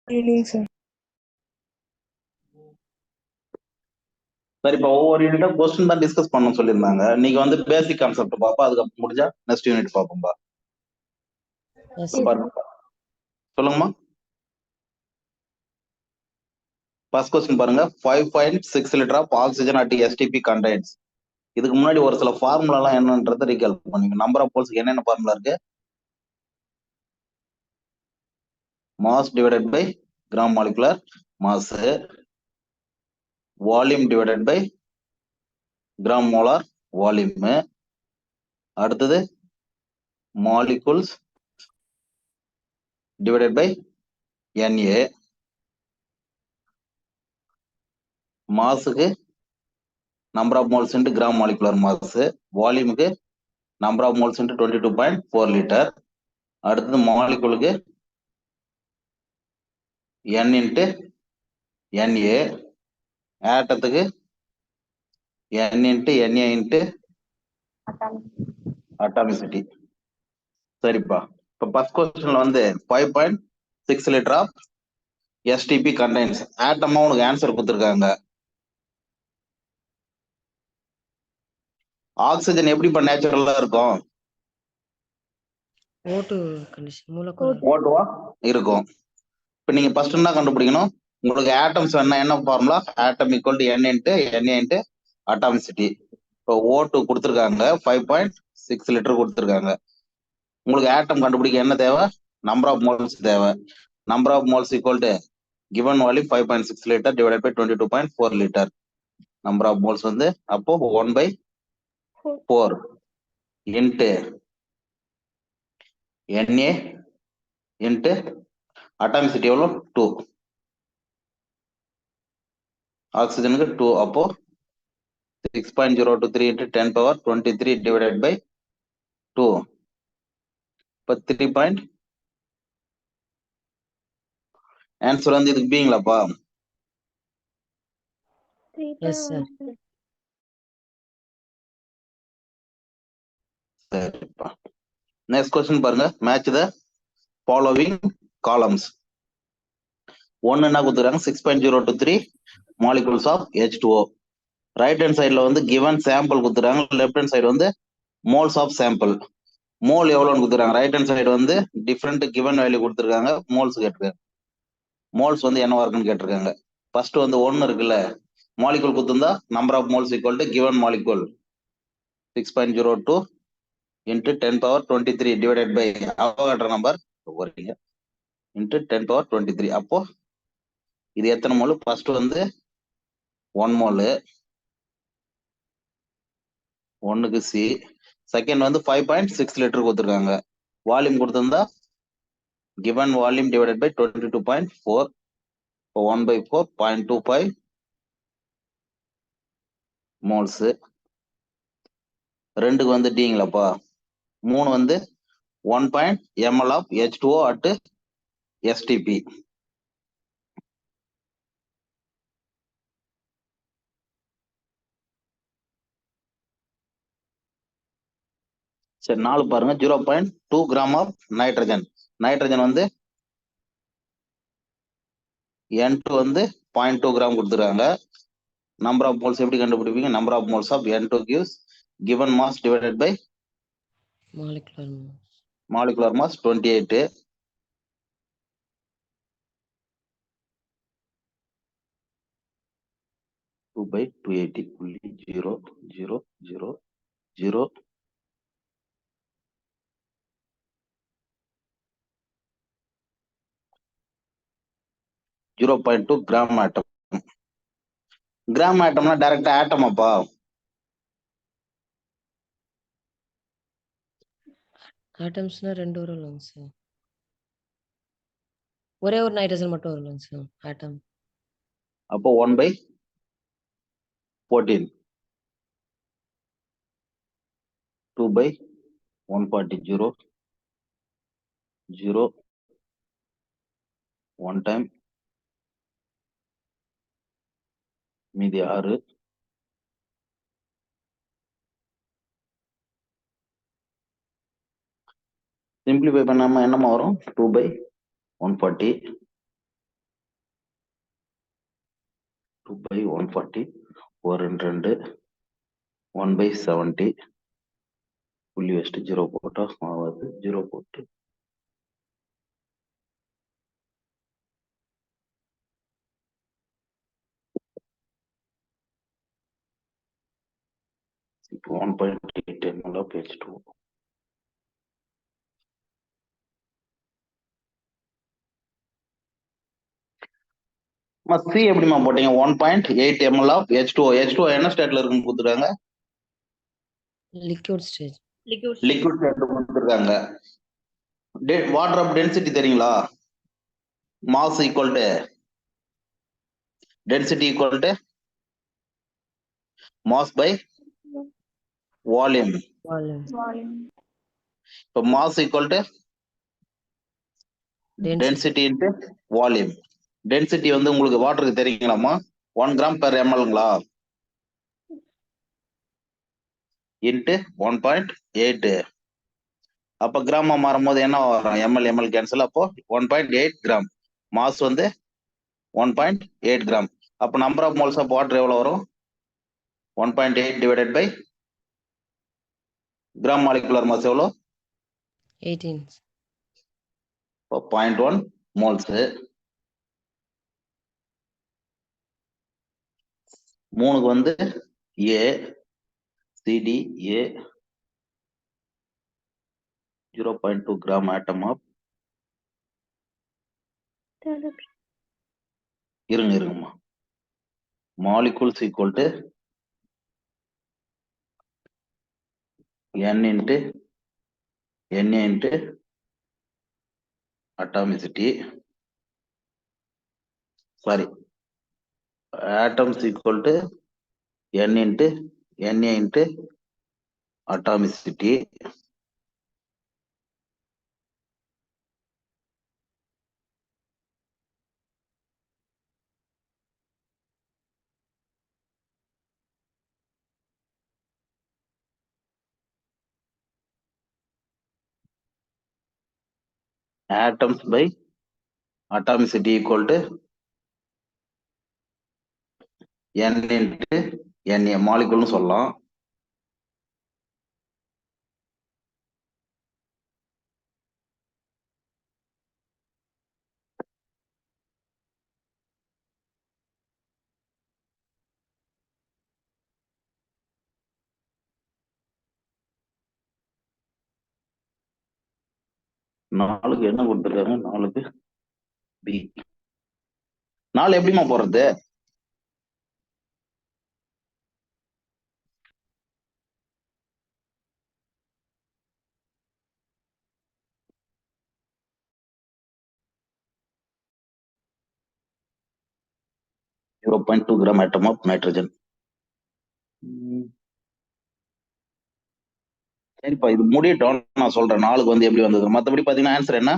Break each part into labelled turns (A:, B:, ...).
A: இல்லைங்க சார்.
B: சரி, இப்போ ஒவ்வொரு யூனிட்டா கொஸ்டின் தான் டிஸ்கஸ் பண்ண சொல்லியிருந்தாங்க. நீங்க வந்து பேசிக் கான்செப்ட் பார்ப்போம், அதுக்கப்புறம் முடிஞ்சா நெக்ஸ்ட் யூனிட் பார்ப்போம்பா. பாருங்க, சொல்லுங்கம்மா. ஃபர்ஸ்ட் கொஸ்டின் பாருங்க. 5.6 litre of oxygen at STP contains. இதுக்கு முன்னாடி ஒரு சில ஃபார்முலா எல்லாம் என்னன்றதை ரீகால் பண்ணுங்க. நம்பர் ஆஃப் மோல்ஸ்க்கு என்னென்ன ஃபார்முலா இருக்கு? Mass divided by gram molecular mass, volume divided by gram molar volume, அடுத்தது மாலிகுல்ஸ் டிவைடட் பை NA, மாஸுக்கு number of moles into gram molecular mass, வால்யூமுக்கு number of moles into 22.4 litre, அடுத்தது மாலிகுலுக்கு N into NA, ஆட்டத்துக்கு N into NA into atomicity. சரிப்பா. இப்போ first கொஸ்டின்ல வந்து 5.6 லிட்டர் ஆஃப் STP கண்டெய்ன்ஸ் ஆட்டமா உனக்கு ஆன்சர் கொடுத்துருக்காங்க. ஆக்சிஜன் எப்படிப்பா நேச்சுரலா இருக்கும்?
A: ஓட்டுவா
B: இருக்கும். இப்போ நீங்க ஃபர்ஸ்ட் என்ன கண்டுபிடிக்கணும்? உங்களுக்கு ஆட்டம்ஸ் என்ன formula? Atom equal to N into NA into atomicity. இப்போ O2 கொடுத்துருக்காங்க, 5.6 லிட்டர் கொடுத்துருக்காங்க. உங்களுக்கு ஆட்டம் கண்டுபிடிக்க என்ன தேவை? நம்பர் ஆஃப் மோல்ஸ் தேவை. Number of moles equal to given volume 5.6 litre divide by 22.4 litre. Number of moles வந்து அப்போ 1/4 இன்ட்டு NA இன்ட்டு அட்டாமிசிட்டி எவ்வளோ? 2. ஆக்சிஜனுக்கு 2, அப்போ 6.023 இன்ட்டு 10^23 டிவைடட் பை 2. இப்போ 3. ஆன்சர் வந்து இதுக்கு பீங்களாப்பா? சரிப்பா. நெக்ஸ்ட் கொஸ்டின் பாருங்க. Match the following columns. ஒன்னு என்ன கொடுத்துருக்காங்க? 6.023 molecules of H2O. Right hand சைட்ல வந்து கிவன் சாம்பிள் கொடுத்துறாங்க, லெஃப்ட் ஹேண்ட் சைடு வந்து மோல்ஸ் ஆஃப் சாம்பிள். மோல் எவ்வளோன்னு கொடுத்துருக்காங்க. ரைட் ஹேண்ட் சைடு வந்து டிஃப்ரெண்ட் கிவன் வேல்யூ கொடுத்துருக்காங்க, மோல்ஸ் கேட்டிருக்காங்க. மோல்ஸ் வந்து என்னவா இருக்குன்னு கேட்டிருக்காங்க. ஃபர்ஸ்ட் வந்து 1 இருக்குல்ல, மாலிகுல் கொடுத்துருந்தா number of moles equal to given molecule 6.02 into 10^23 divided by Avogadro number into 10^23. அப்போ இது எத்தனை மோல்? ஃபர்ஸ்ட் வந்து 1 மோல், 1க்கு C. செகண்ட் வந்து 5.6 லிட்டர் கொடுத்துருக்காங்க. வால்யூம் கொடுத்துருந்தா given volume divided by 22.4. இப்போ 1/4 0.25 மோல்ஸ். 2க்கு வந்து டீங்களாப்பா. 3 வந்து 1 ml of H2O at STP. சரி, 4 பாருங்க. 0.2 கிராம் ஆஃப் நைட்ரஜன். நைட்ரஜன் வந்து N2 வந்து 0.2 கிராம் கொடுத்துருக்காங்க. நம்பர் ஆஃப் மோல்ஸ் எப்படி கண்டுபிடிப்பீங்க? Number of moles of N2 gives given mass divided by molecular mass 28. Two by 280.00000 0.2 gram atom. Gram ஆட்டம்னா டைரக்டா ஆட்டமாப்பா?
C: ஆட்டம்ஸ்னா 2 வரும்லங்க சார். ஒரே ஒரு நைட்ரஜன் மட்டும் வரும்லங்க சார் ஆட்டம்.
B: அப்போ 1/14 2/140 0 1 டைம் மீதி 6. சிம்பிளிஃபை பண்ணாம என்னமா வரும்? 2/140 by 140 4 2 1 by 70 புள்ளி வச்சுட்டு 0 போட்டா ஆகாது 0 போட்டு இப்போ 1.8 ml of H2O. சி எப்படிமா போட்டீங்க 1.8 ml of H2O. H2O என்ன ஸ்டேட்ல இருக்குன்னு கொடுத்துருக்காங்க?
C: Liquid stage.
B: லிக்விட் ஸ்டேட் கொடுத்துருக்காங்க. வாட்டர் ஆஃப் டென்சிட்டி தெரியுங்களா? Mass equal to density equal to mass by volume. இப்போ mass equal to density into volume. Density வந்து உங்களுக்கு வாட்டருக்கு தெரியுங்களாமா? 1 கிராம் பெர் எம்எல்ங்களா இன்ட்டு 1.8. அப்ப கிராமா மாறும்போது என்ன வரும்? ML ML cancel. அப்போ 1.8 கிராம். மாஸ் வந்து 1.8 கிராம். அப்போ number of moles of water எவ்வளவு வரும்? 1.8 divided by gram molecular mass எவ்வளோ?
C: 18.
B: 0.1 மோல்ஸ். 3க்கு வந்து ஏ சிடி ஏ 0.2 கிராம் ஆட்டம் ஆஃப் இருங்கம்மா molecules equal to n into Na into atomicity. Sorry, atoms equal to n into Na into atomicity. Atoms by atomicity equal to n into Na molecule சொல்லலாம். நாலுக்கு என்ன கொடுத்துருக்காங்க? நாலுக்கு பி. 4 எப்படிமா போறது? .2 gram atom of nitrogen. சரிப்பா, இது முடியட்டும், நான் சொல்றேன் 4க்கு வந்து எப்படி வந்தது. மத்தபடி பாத்தீங்கன்னா ஆன்சர் என்ன?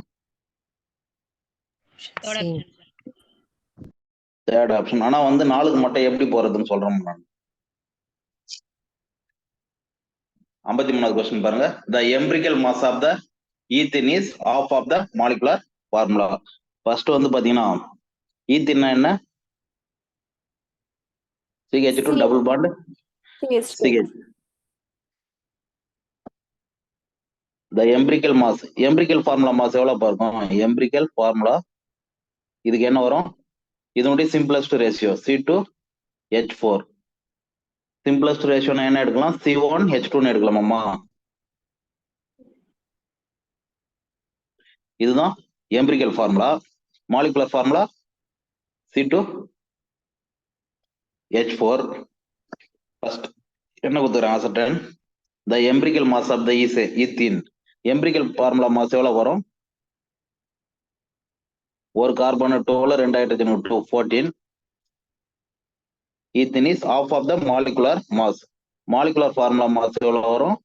B: Third option. ஆனா வந்து 4க்கு மட்டும் எப்படி போறதுன்னு சொல்றேன் நான். 53வது क्वेश्चन பாருங்க. The empirical mass of the ethene is half of the molecular formula. First வந்து பாத்தீங்கன்னா ஈத்தீன்னா என்ன? CH2 double bond CH. The empirical mass, empirical formula mass எவ்வளவு பார்க்கும்? empirical formula இதுக்கு என்ன வரும்? இதனுடைய simplest ratio C2H4. simplest ratio என்ன எடுக்கலாம்? C1H2 ன்னு எடுக்கலாமா? இதுதான் empirical formula. molecular formula C2H4. first என்ன கொடுத்துறேன்? ascertain the empirical mass of the ethene. empirical formula mass எவ்வளவு வரும்? ஒரு carbon 2ல 2 hydrogen 14. ethene is half of the molecular mass. molecular formula mass எவ்வளவு வரும்?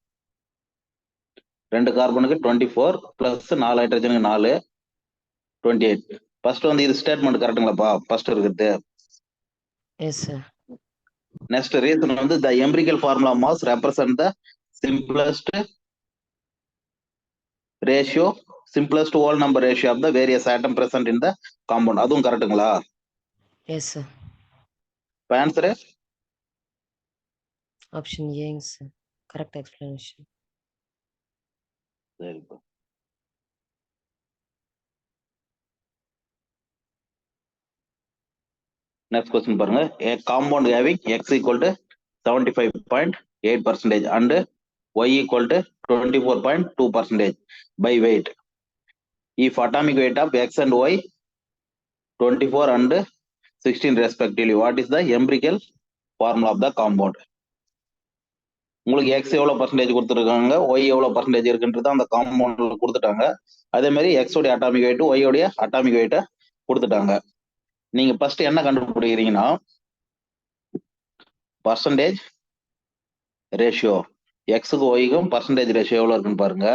B: 2 கார்பனுக்கு 24 பிளஸ் 4 ஹைட்ரஜனுக்கு 4 28. ஃபர்ஸ்ட் வந்து இது ஸ்டேட்மெண்ட் கரெக்ட்டுங்களாப்பா? ஃபர்ஸ்ட் இருக்குது.
C: Yes sir.
B: நெக்ஸ்ட் ரீசன் வந்து the empirical formula mass represent the simplest ratio, simplest whole number ratio of the various atom present in the compound. அதுவும் கரெக்ட்டுங்களா?
C: Yes sir.
B: இப்போ answer
C: Option A, sir. Correct explanation.
B: சரிப்பா. Next question பாருங்க. A compound having x equal to 75.8% and y equal to 24.2% by weight. If atomic weight of x and y 24 and 16 respectively, what is the empirical formula of the compound? உங்களுக்கு X எவ்வளவு percentage கொடுத்துருக்காங்க, Y எவ்வளவு percentage இருக்குன்றது அந்த காம்பவுண்ட்ல கொடுத்துட்டாங்க. அதே மாதிரி X உடைய அட்டாமிக் வெயிட், ஒய் உடைய அட்டாமிக் வெயிட்ட கொடுத்துட்டாங்க. நீங்க ஃபர்ஸ்ட் என்ன கண்டுபிடிக்கிறீங்கன்னா பர்சன்டேஜ் ரேஷியோ, எக்ஸுக்கு ஒய்க்கும் பர்சன்டேஜ் ரேஷியோ எவ்வளவு இருக்குன்னு பாருங்க.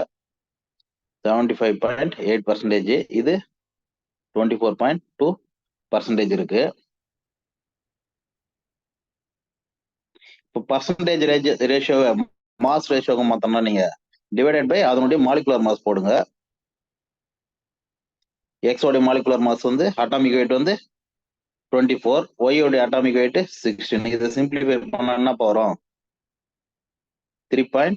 B: 75.8%, இது 24.2% இருக்கு. இப்போ பர்சன்டேஜ் ரேஷியோவை மாஸ் ரேஷியோக்கு மாத்தோம்னா நீங்க டிவைடட் பை அதனுடைய மாலிகுலர் மாஸ் போடுங்க. எக்ஸ் உடைய மாலிகுலர் மாஸ் வந்து அட்டாமிக் வெயிட் வந்து 24, ஒய் உடைய அட்டாமிக் வெயிட் 16. இதை சிம்பிளிஃபை பண்ணா என்ன போறோம்? 3.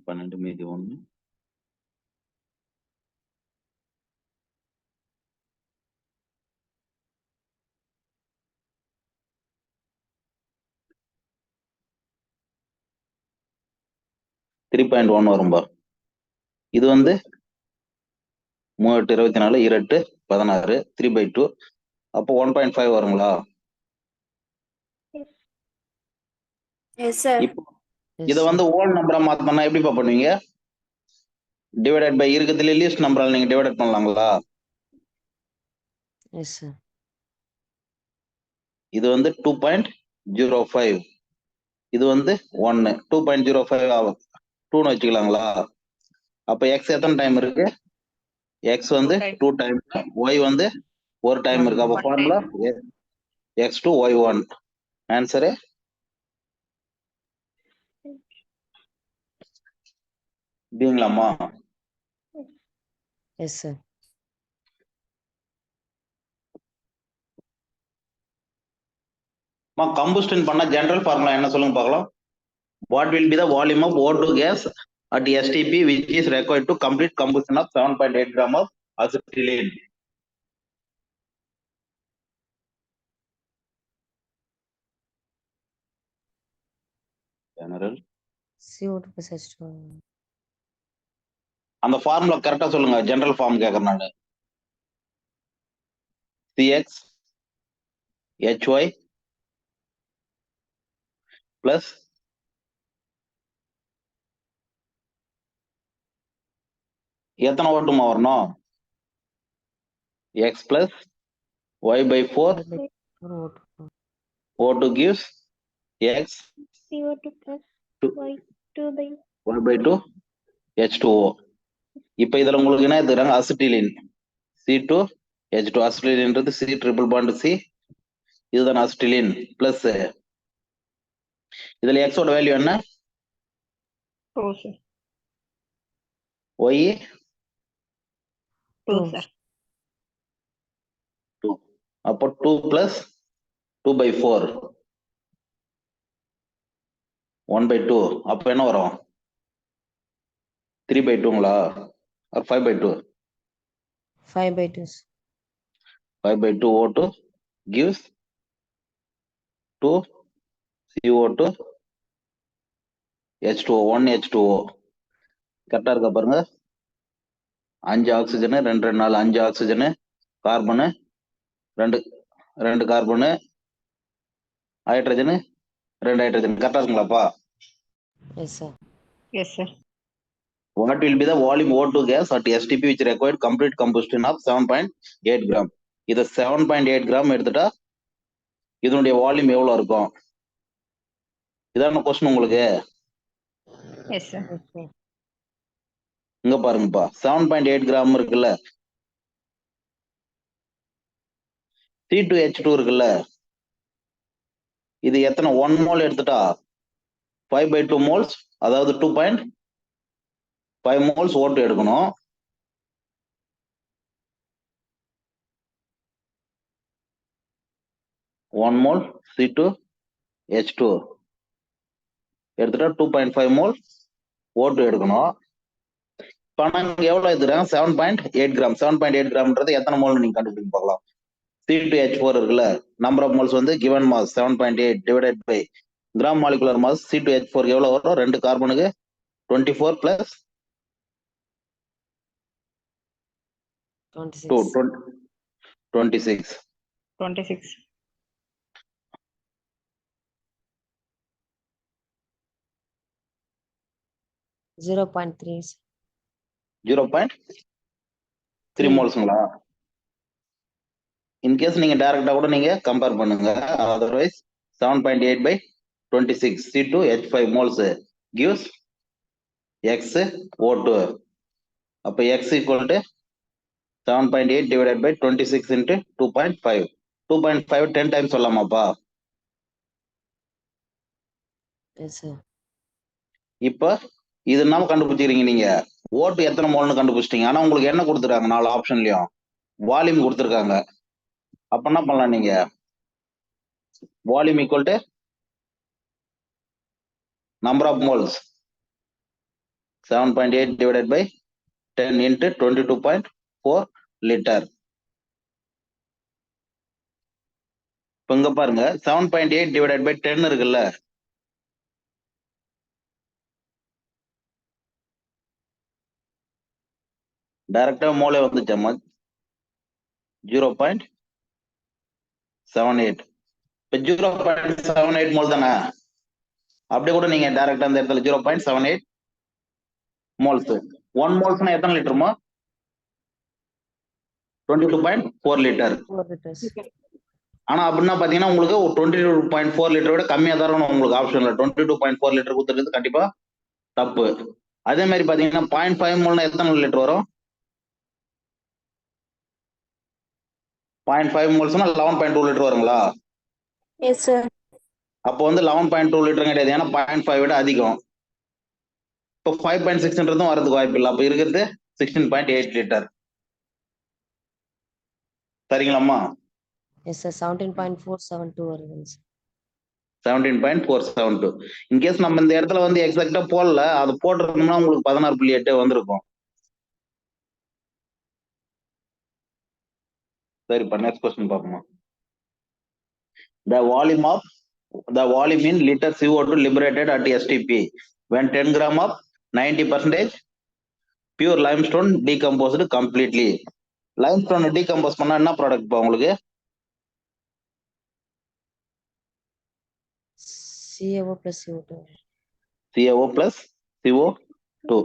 B: 12 மீதி 1 3.1 வரும்பா. இது வந்து 3 8 24 3/2, அப்போ 1.5 வருங்களா? இப்போ இத வந்து ஓல் நம்பரா மாத்தணும்னா எப்படிப்பா பண்ணுவீங்க? டிவைடட் பை இருக்கிறதுல லீஸ்ட் நம்பரால நீங்க டிவைட் பண்ணலாங்களா?
C: Yes, sir.
B: இது வந்து 2.05, இது வந்து 1. 2.05 ஆகும், 2ன்னு வச்சுக்கலாங்களா? அப்ப எக்ஸ் எத்தனை டைம் இருக்கு? எக்ஸ் வந்து 2 டைம், ஒய் வந்து 1 டைம் இருக்கு. அப்ப ஃபார்முலா x2 y1. ஆன்சரு பீங்களாமா?
C: Yes, sir.
B: கம்பஸ்டன் பண்ண ஜெனரல் ஃபார்முலா என்ன சொல்லுங்க பார்க்கலாம். What will be the volume of O2 gas at STP which is required to complete combustion of 7.8 gram of acetylene? General.
C: CO2 plus H2O.
B: அந்த formula கரெக்டா சொல்லுங்க. General form கேக்குறேன் நானு. CX HY plus எத்தனை ஓட்டுமா வரணும்? X plus Y by 4 O2 gives X
D: CO2 plus Y2 by
B: 2 H2O. இப்ப இதுல உங்களுக்கு என்ன எடுத்துக்கிறாங்க? Acetylene C2 H2. அசிட்டிலின்றது C triple bond C, இதுதான் அசிட்டிலின். பிளஸ் இதுல X ஓட வேல்யூ என்ன? Y
D: 2
B: அப்போ 2 plus 2 by 4 1/2. அப்ப என்ன வரும்? 3/2ங்களா? 5/2?
C: 5/2.
B: 5/2 O2 gives 2 CO2 H2O 1 H2O. கரெக்டா இருக்கா பாருங்க. 5 oxygen 2 2 4 5 oxygen, carbon 2 carbon, hydrogen 2 hydrogen. கரெக்டா இருக்குங்களாப்பா?
C: Yes, sir.
D: Yes, sir.
B: What will be the volume O2 gas at STP which required complete combustion of 7.8 gram? இத 7.8 gram எடுத்துட்டா இதனுடைய volume எவ்வளவு இருக்கும்? இதான கொஸ்டின் உங்களுக்கு.
D: Yes, sir.
C: Yes, sir.
B: இங்க பாருங்கப்பா, 7.8 கிராம் இருக்குல்ல, C2H2 இருக்குல்ல, இது எத்தனை 1 மோல் எடுத்துட்டா 5/2 மோல்ஸ், அதாவது 2.5 5 moles O2 எடுக்கணும். ஒன் மோல் C2H2 எடுத்துட்டா 2.5 மோல் O2 எடுக்கணும். பணம் எவ்வளவு எடுத்துறாங்க? 7.8 கிராம். 7.8 கிராம்ன்றது எத்தனை மோல் நீங்க கண்டுபிடிக்க பார்க்கலாம். C2H4 இருக்குல்ல, நம்பர் ஆஃப் மோல்ஸ் வந்து given mass 7.8 divided by gram molecular mass C2H4 எவ்வளவு வரும்? 2 கார்பனுக்கு 24 பிளஸ் 2 26.
D: 26.
C: 0.3.
B: 0.3 மோல்ஸ்ங்களா? இன்கேஸ் நீங்க டைரக்டா கூட நீங்க கம்பேர் பண்ணுங்க. Otherwise 7.8 by 26 C2H5 moles gives XO2. அப்ப X equal to 7.8 divided by 26 into 2.5. 2.5 10 times சொல்லலாமாப்பா?
C: Yes, sir.
B: இப்ப இது என்ன கண்டுபிடிச்சிருக்கீங்க நீங்க? ஓட்டு எத்தனை மோல்னு கண்டுபிடிச்சிட்டீங்க. ஆனா உங்களுக்கு என்ன கொடுத்துருக்காங்க? 4 ஆப்ஷன்லயும் வால்யூம் கொடுத்துருக்காங்க. அப்ப என்ன பண்ணலாம் நீங்க? Volume equal to number of moles 7.8 divided by 10 into 22.4 liter. இப்ப இங்க பாருங்க 7.8 divided by 10 இருக்குல்ல, டைரக்டா மோலே வந்துச்சம்மா 0.78. இப்ப 0.78 மோல் தானே? அப்படியே கூட நீங்க டைரக்டா அந்த இடத்துல 0.78 மோல்ஸ். 1 மோல்ஸ்னா எத்தனை லிட்டருமா? 22.4 லிட்டர்.
C: 4 liters.
B: ஆனா அப்படின்னா பாத்தீங்கன்னா உங்களுக்கு 22.4 லிட்டர் விட கம்மியா தரணும் உங்களுக்கு ஆப்ஷன்ல. 22.4 லிட்டர் கொடுத்துருக்கிறது கண்டிப்பா தப்பு. அதே மாதிரி பாத்தீங்கன்னா 0.5 மோல்னா எத்தனை லிட்டர் வரும்? 0.5 மோல்ஸ்னா 11.2 லிட்டர் வருங்களா?
D: Yes, sir.
B: அப்போ வந்து 11.2 லிட்டர் கிடையாது, ஏன்னா 0.5 விட அதிகம். இப்போ 5.6ன்றதும் வரதுக்கு வாய்ப்பு இல்லை. அப்ப இருக்கிறது 16.8 லிட்டர். சரிங்களாம்மா?
C: Yes, sir. 17.472 வருதுங்க சார்.
B: 17.472. இன்கேஸ் நம்ம இந்த இடத்துல வந்து எக்ஸாக்டா போடல, அது போட்டிருந்தோம்னா உங்களுக்கு 16.8 வந்திருக்கும். சரிப்பா, நெக்ஸ்ட் கொஸ்டின் பார்ப்போமா. The volume in liter CO2 liberated at STP when 10 gram of 90% pure limestone decomposed completely. limestone decompose பண்ணா என்ன ப்ராடக்ட் பா உங்களுக்கு?
C: CaO plus CO2.
B: CaO plus CO2.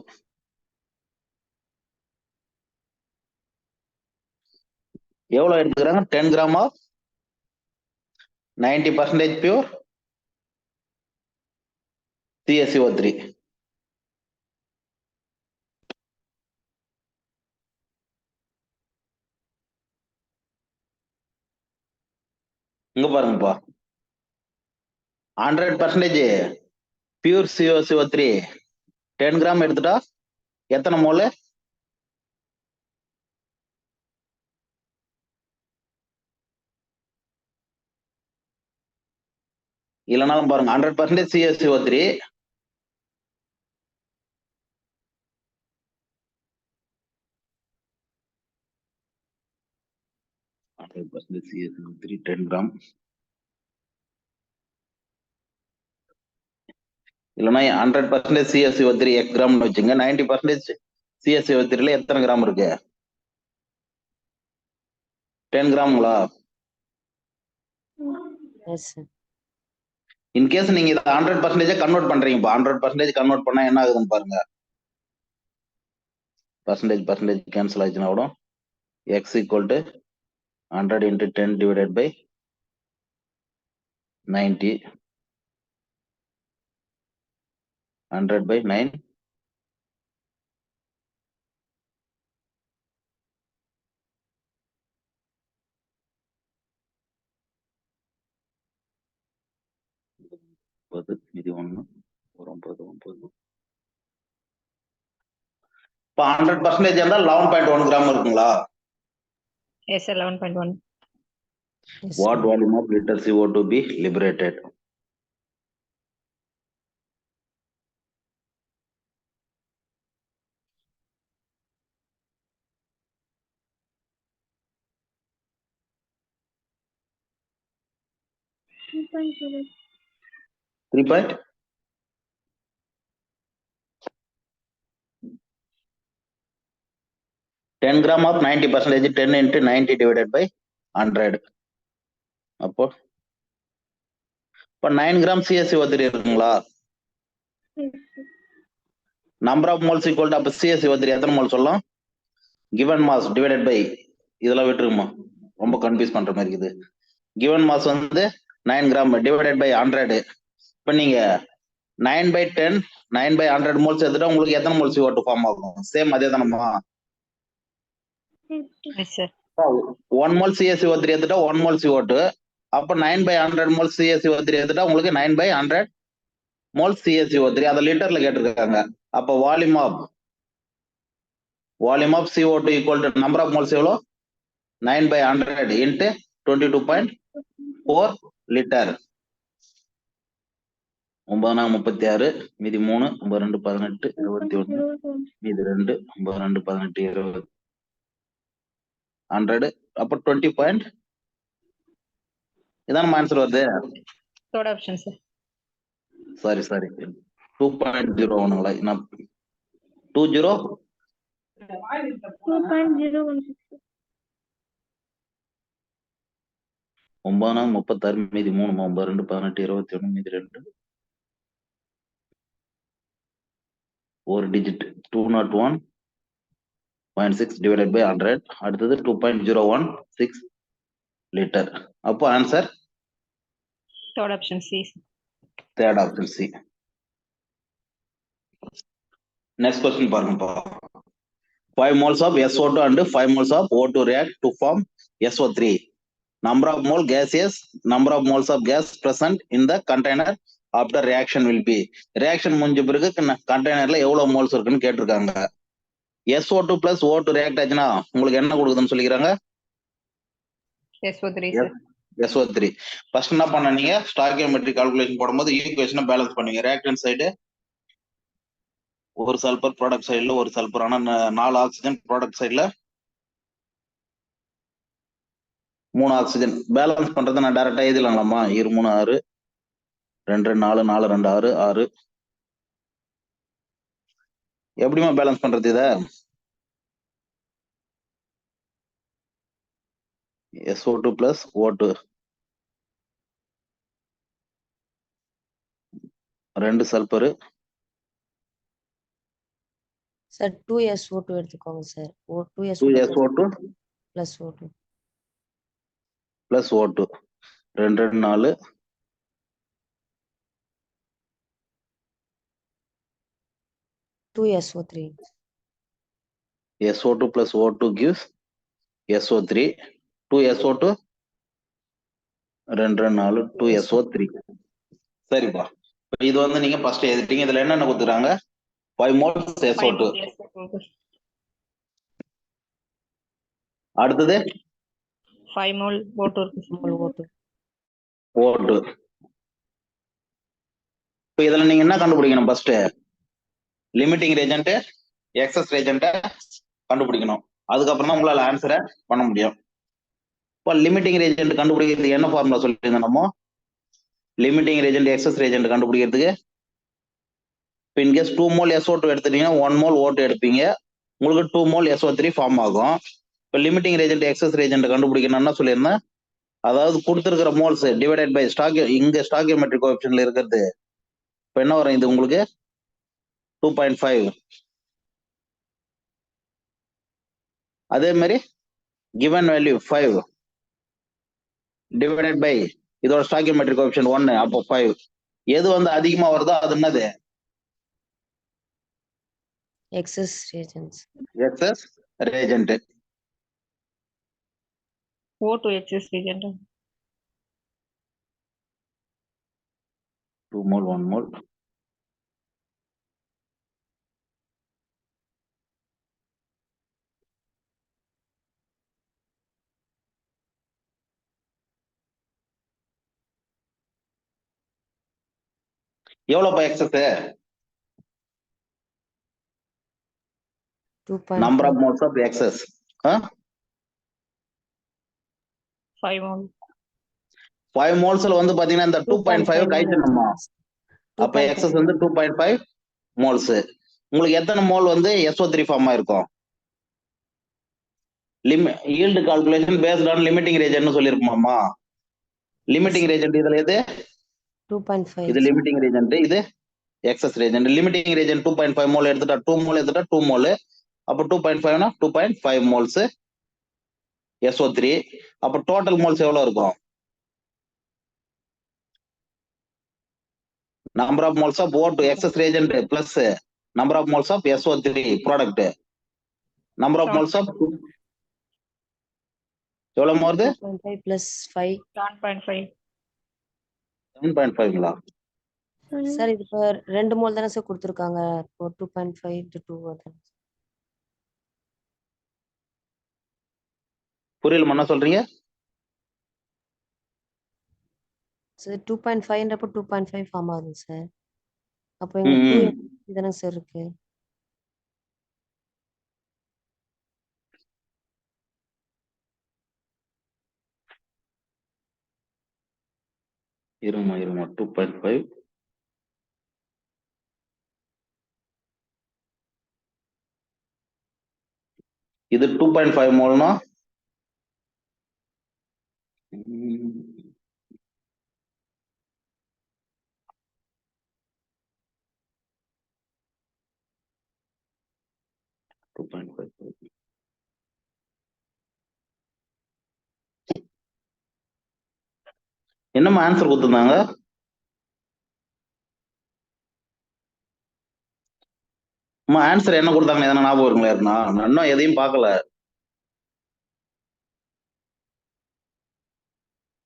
B: எவ்வளவு எடுத்துக்கிறாங்க? 10 கிராம் ஆஃப் 90% பியூர் CaCO3. இங்க பாருங்கப்பா, 100% பியூர் CaCO3 10 கிராம் எடுத்துட்டா எத்தனை மோல்? இல்லைனாலும் பாருங்க 100% CaCO3 100% CaCO3 10 கிராம், இல்லைன்னா 100% CaCO3 x கிராம்னு வச்சுங்க. 90% CaCO3ல எத்தனை கிராம் இருக்கு? 10 கிராம்ங்களா?
C: Yes, sir.
B: இன்கேஸ் நீங்க இதை 100% கன்வெர்ட் பண்றீங்கப்பா. 100% கன்வெர்ட் பண்ணா என்ன ஆகுதுன்னு பாருங்க. பர்சன்டேஜ் கேன்சல் ஆயிடுச்சுன்னா கூட x equal to 100 into 10 divided by 90, 100 by 9, இது 1 ஒரு 9 9 இப்போ 100% இருந்தா 11.1 கிராம் இருக்குங்களா?
D: Yes, sir. 11.1.
C: Yes,
B: What
C: sir.
B: volume of liter CO2 be liberated? Three point. Ten gram of 90%, 10 into 90 divided by 100. அப்போ இப்போ 9 கிராம் CaCO3 இருக்குங்களா? Number of moles equal to அப்போ CaCO3 எத்தனை மோல் சொல்லலாம்? கிவன் மாஸ் டிவைடட் பை இதெல்லாம் விட்டுருக்குமா? ரொம்ப confuse பண்ற மாதிரி இருக்குது. கிவன் மாஸ் வந்து 9 கிராம் டிவைடட் பை 100. இப்போ நீங்க 9/10 9/100 மோல்ஸ் எடுத்துட்டா உங்களுக்கு எத்தனை மோல் CO2 ஃபார்ம் ஆகும்? சேம் அதே தானம்மா.
D: Yes, sir.
B: 1 மோல் CaCO3 எடுத்துட்டா 1 மோல் CO2. அப்போ 9/100 மோல் CaCO3 எடுத்துட்டா உங்களுக்கு 9/100 மோல் CaCO3. அதை லிட்டர்ல கேட்டிருக்காங்க. அப்போ volume of CO2 equal to number of moles எவ்வளோ? 9/100 இன்ட்டு 22.4 லிட்டர். 9×36 மீதி 3 9×2 18 21 மீதி 2 9×2 18 20 100. அப்போ 20 பாயிண்ட். இதான் ஆன்சர் வருது.
D: Third option, sir.
B: சாரி 2.01ங்களா? நான் 20 9×36 மீதி 3 9×2 18 21 மீதி 2 ஒரு டிஜிட் 201.6 டிவைடட் பை 100. அடுத்தது 2.016 லிட்டர். அப்போ answer
D: Third option, C.
B: Third option C. Next question பாருங்கப்பா. 5 moles of SO2 and 5 moles of O2 react to form SO3. Number of mole gaseous, number of moles of gas present in the container after reaction will be. Reaction முடிஞ்ச பிறகு கண்டெய்னர்ல எவ்வளவு moles இருக்குன்னு கேட்டிருக்காங்க. SO2 plus O2 react ஆச்சுன்னா உங்களுக்கு என்ன கொடுக்குதுன்னு சொல்லிக்கிறாங்க?
D: SO3, sir.
B: SO3. First என்ன பண்ண நீங்க ஸ்டாய்கியோமெட்ரிக் கால்குலேஷன் போடும்போது ஈக்குவேஷனை பேலன்ஸ் பண்ணுவீங்க. ரியாக்டன்ட் சைடு ஒரு சல்பர், ப்ராடக்ட் சைடுல ஒரு சல்பர். ஆனா 4 ஆக்சிஜன், ப்ராடக்ட் சைடுல 3 ஆக்சிஜன். பேலன்ஸ் பண்றதை நான் டைரக்டா எழுதிடலாமா? 2 3 6 2 2 4 4 2 6 6. எப்படிமா பேலன்ஸ் பண்றது இத? SO2 plus O2 ரெண்டு சல்பர்.
C: சார் 2SO2 எடுத்துக்கோங்க sir. 2SO2 plus O2
B: plus O2 2 2 4
C: 2SO3.
B: SO2 plus O2 gives SO3. 2SO2 2 2 4 2SO3. சரிப்பா. இது வந்து நீங்க ஃபர்ஸ்ட் எழுதிட்டீங்க. இதுல என்னென்ன கொடுத்துறாங்க? 5 moles SO2. அடுத்தது
D: 5 mole O2.
B: O2. இப்போ இதுல நீங்க என்ன கண்டுபிடிக்கணும்? ஃபர்ஸ்ட் லிமிட்டிங் ரீஜென்ட், எக்ஸஸ் ரீஜென்ட்டை கண்டுபிடிக்கணும். அதுக்கப்புறம் தான் உங்களால ஆன்சரை பண்ண முடியும். இப்போ லிமிட்டிங் ரீஜென்ட் கண்டுபிடிக்கிறதுக்கு என்ன ஃபார்முலா சொல்லியிருந்தோம் நம்ம? லிமிட்டிங் ரீஜென்ட், எக்ஸஸ் ரீஜென்ட் கண்டுபிடிக்கிறதுக்கு இப்போ இன்கேஸ் 2 mole SO2 எடுத்துட்டீங்கன்னா 1 mole O2 எடுப்பீங்க. உங்களுக்கு 2 mole SO3 ஃபார்ம் ஆகும். இப்போ லிமிட்டிங் ரீஜென்ட், எக்ஸஸ் ரீஜென்ட் கண்டுபிடிக்கணும்னா சொல்லியிருந்தேன். அதாவது கொடுத்துருக்கிற மோல்ஸ் டிவைடட் பை இங்க ஸ்டாய்கியோமெட்ரிக் கோஎஃபிஷியன்ட்ல இருக்கிறது. இப்போ என்ன வரும்? இது உங்களுக்கு 2.5. அதே மாதிரி given வேல்யூ 5 டிவைடட் பை இதோட ஸ்டாய்கியோமெட்ரிக் கோஎஃபிஷியன்ட் 1. அப்போ 5. எது வந்து அதிகமா வருதோ அது என்னது?
C: Excess reagents.
B: Excess reagent.
D: O2 excess reagent.
B: 2 mole 1 mole எவ்வளவுப்பா excess?
C: 2.5.
B: Number of moles of excess
D: 5 mole.
B: 5 மோல்ஸ்ல வந்து பாத்தீங்கன்னா இந்த 2.5 கழிச்சிடணுமா? அப்ப எக்ஸஸ் வந்து 2.5 மோல்ஸ். உங்களுக்கு எத்தனை மோல் வந்து SO3 ஃபார்ம் ஆயிருக்கும்? Yield calculation based on limiting reagent சொல்லிருக்குமாமா? லிமிட்டிங் ரீஜன் இதுல எது?
C: 2.5.
B: இது லிமிட்டிங் ரீஜன், இது excess reagent. Limiting reagent 2.5 mole எடுத்துட்டா 2 மோல் எடுத்துட்டா 2 மோல். அப்ப 2.5னா 2.5 மோல்ஸ் SO3. அப்ப டோட்டல் மோல்ஸ் எவ்வளவு இருக்கும்? Number of moles of O2 excess reagent plus number of moles of SO3 product. Number of moles of எவ்வளவு வருது?
C: 2.5 plus 5.
D: 7.5.
B: 7.5ங்களா?
C: Sir இது இப்போ 2 மோல் தானே சார் கொடுத்துருக்காங்க. இப்போ 2.5 to 2 அதான்.
B: புரியல என்ன சொல்றீங்க?
C: சார் 2.5ன்றப்போ 2.5 ஃபார்ம் ஆகுது சார். அப்போ இங்க 2 தானே சார் இருக்கு.
B: இருமா 2.5 இது 2.5 மோல்னா என்னம்மா ஆன்சர் கொடுத்துருந்தாங்க? ஆன்சர் என்ன கொடுத்தாங்க எதனா ஞாபகம் இருக்குங்களா? நான் இன்னும் எதையும் பார்க்கல.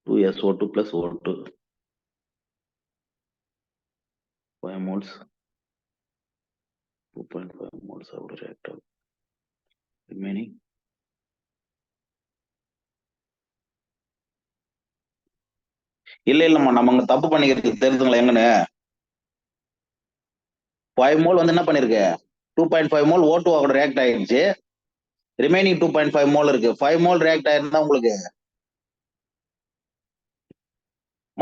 B: 2SO2 plus O2 5 moles 2.5 moles of reactor remaining இல்லம்மா நம்ம அங்க தப்பு பண்ணிக்கிறது தெரிஞ்சுங்களா எங்கன்னு? 5 மோல் வந்து என்ன பண்ணிருக்கு? 2.5 மோல் O2 ஆக ரியாக்ட் ஆயிடுச்சு. ரிமைனிங் 2.5 மோல் இருக்கு. 5 மோல் ரியாக்ட் ஆயிருந்தா உங்களுக்கு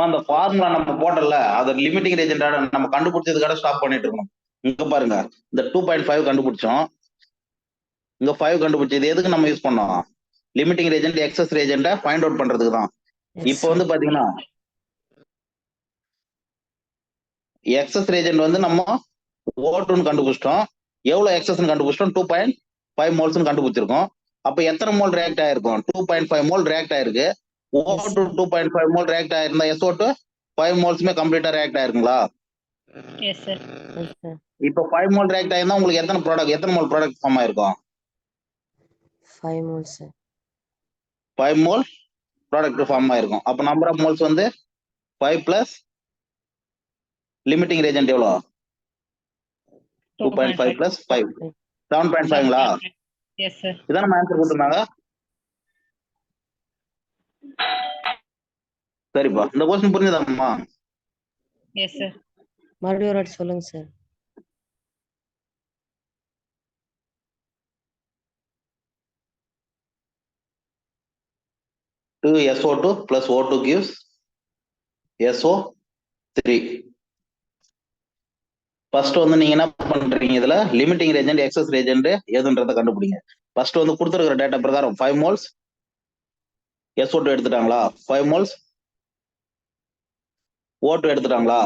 B: அந்த ஃபார்முலா நம்ம போட்டல, அது லிமிட்டிங் ரீஜன் நம்ம கண்டுபிடிச்சதுக்காக ஸ்டாப் பண்ணிட்டு இருக்கோம். இங்க பாருங்க, இந்த 2.5 கண்டுபிடிச்சோம், இங்க 5 கண்டுபிடிச்சது எதுக்கு நம்ம யூஸ் பண்ணோம்? லிமிட்டிங் ரீஜன் எக்ஸஸ் ரீஜன்ட்ட ஃபைண்ட் அவுட் பண்றதுக்கு தான். இப்போ வந்து பாத்தீங்கன்னா எக்ஸஸ் ரீஜன் வந்து நம்ம O2 கண்டுபிடிச்சிட்டோம். எவ்வளவு எக்ஸஸ் கண்டுபிடிச்சிட்டோம்? 2.5 மோல்ஸ் கண்டுபிடிச்சிருக்கோம். அப்ப எத்தனை மோல் ரியாக்ட் ஆயிருக்கும்? 2.5 மோல் ரியாக்ட் ஆயிருக்கு. O2 2.5 மோல் ரியாக்ட் ஆயிருந்தா SO2 5 மோல்ஸ்மே கம்ப்ளீட்டா ரியாக்ட் ஆயிருக்குங்களா?
D: Yes, sir.
B: இப்போ 5 மோல் ரியாக்ட் ஆயிருந்தா உங்களுக்கு எத்தனை மோல் ப்ராடக்ட் ஃபார்ம் ஆயிருக்கும்?
C: 5 மோல்ஸ்.
B: 5 மோல் ப்ராடக்ட் ஃபார்ம் ஆயிருக்கும். அப்ப நம்பர் ஆஃப் மோல்ஸ் வந்து 5 பிளஸ் லிமிட்டிங் ரீஜன் எவ்வளோ? 2.5 பிளஸ் 5 7.5ங்களா?
D: Yes, sir.
B: இதான் நம்ம ஆன்சர் கொடுத்துருந்தாங்க. சரிப்பா, இந்த क्वेश्चन புரிஞ்சுதாம்மா?
D: Yes, sir.
C: மறுபடியும் ஒரு வாட்டி சொல்லுங்க sir.
B: SO2 plus O2 gives SO3. First வந்து நீங்க என்ன பண்றீங்க? இதுல லிமிட்டிங் ரீஜன் எக்ஸஸ் ரீஜன் எதுன்றத கண்டுபிடிங்க. ஃபர்ஸ்ட் வந்து கொடுத்துருக்கிற டேட்டா பிரகாரம் 5 மோல்ஸ் SO2 எடுத்துட்டாங்களா? 5 moles O2 எடுத்துட்டாங்களா?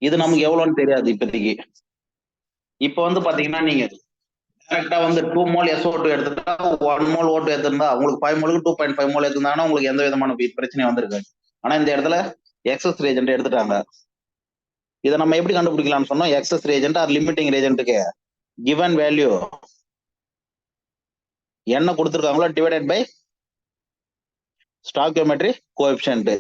B: இது நமக்கு எவ்வளவுன்னு தெரியாது இப்போதைக்கு. இப்போ வந்து பாத்தீங்கன்னா நீங்க கரெக்டா வந்து 2 மோல் SO2 எடுத்துட்டா 1 மோல் O2 எடுத்திருந்தா உங்களுக்கு 5 மோலுக்கு 2.5 மோல் எடுத்திருந்தாங்கன்னா உங்களுக்கு எந்த விதமான பிரச்சனையும் வந்திருக்காது. ஆனா இந்த இடத்துல எக்ஸஸ் ரீஜென்ட் எடுத்துட்டாங்க. இதை நம்ம எப்படி கண்டுபிடிக்கலாம்னு சொன்னோம்? எக்ஸஸ் ரீஜென்ட் ஆர் லிமிட்டிங் ரீஜென்ட்டுக்கு கிவன் வேல்யூ என்ன கொடுத்துருக்காங்களோ டிவைடட் பை ஸ்டாய்கியோமெட்ரி கோஎஃபிஷியன்ட்.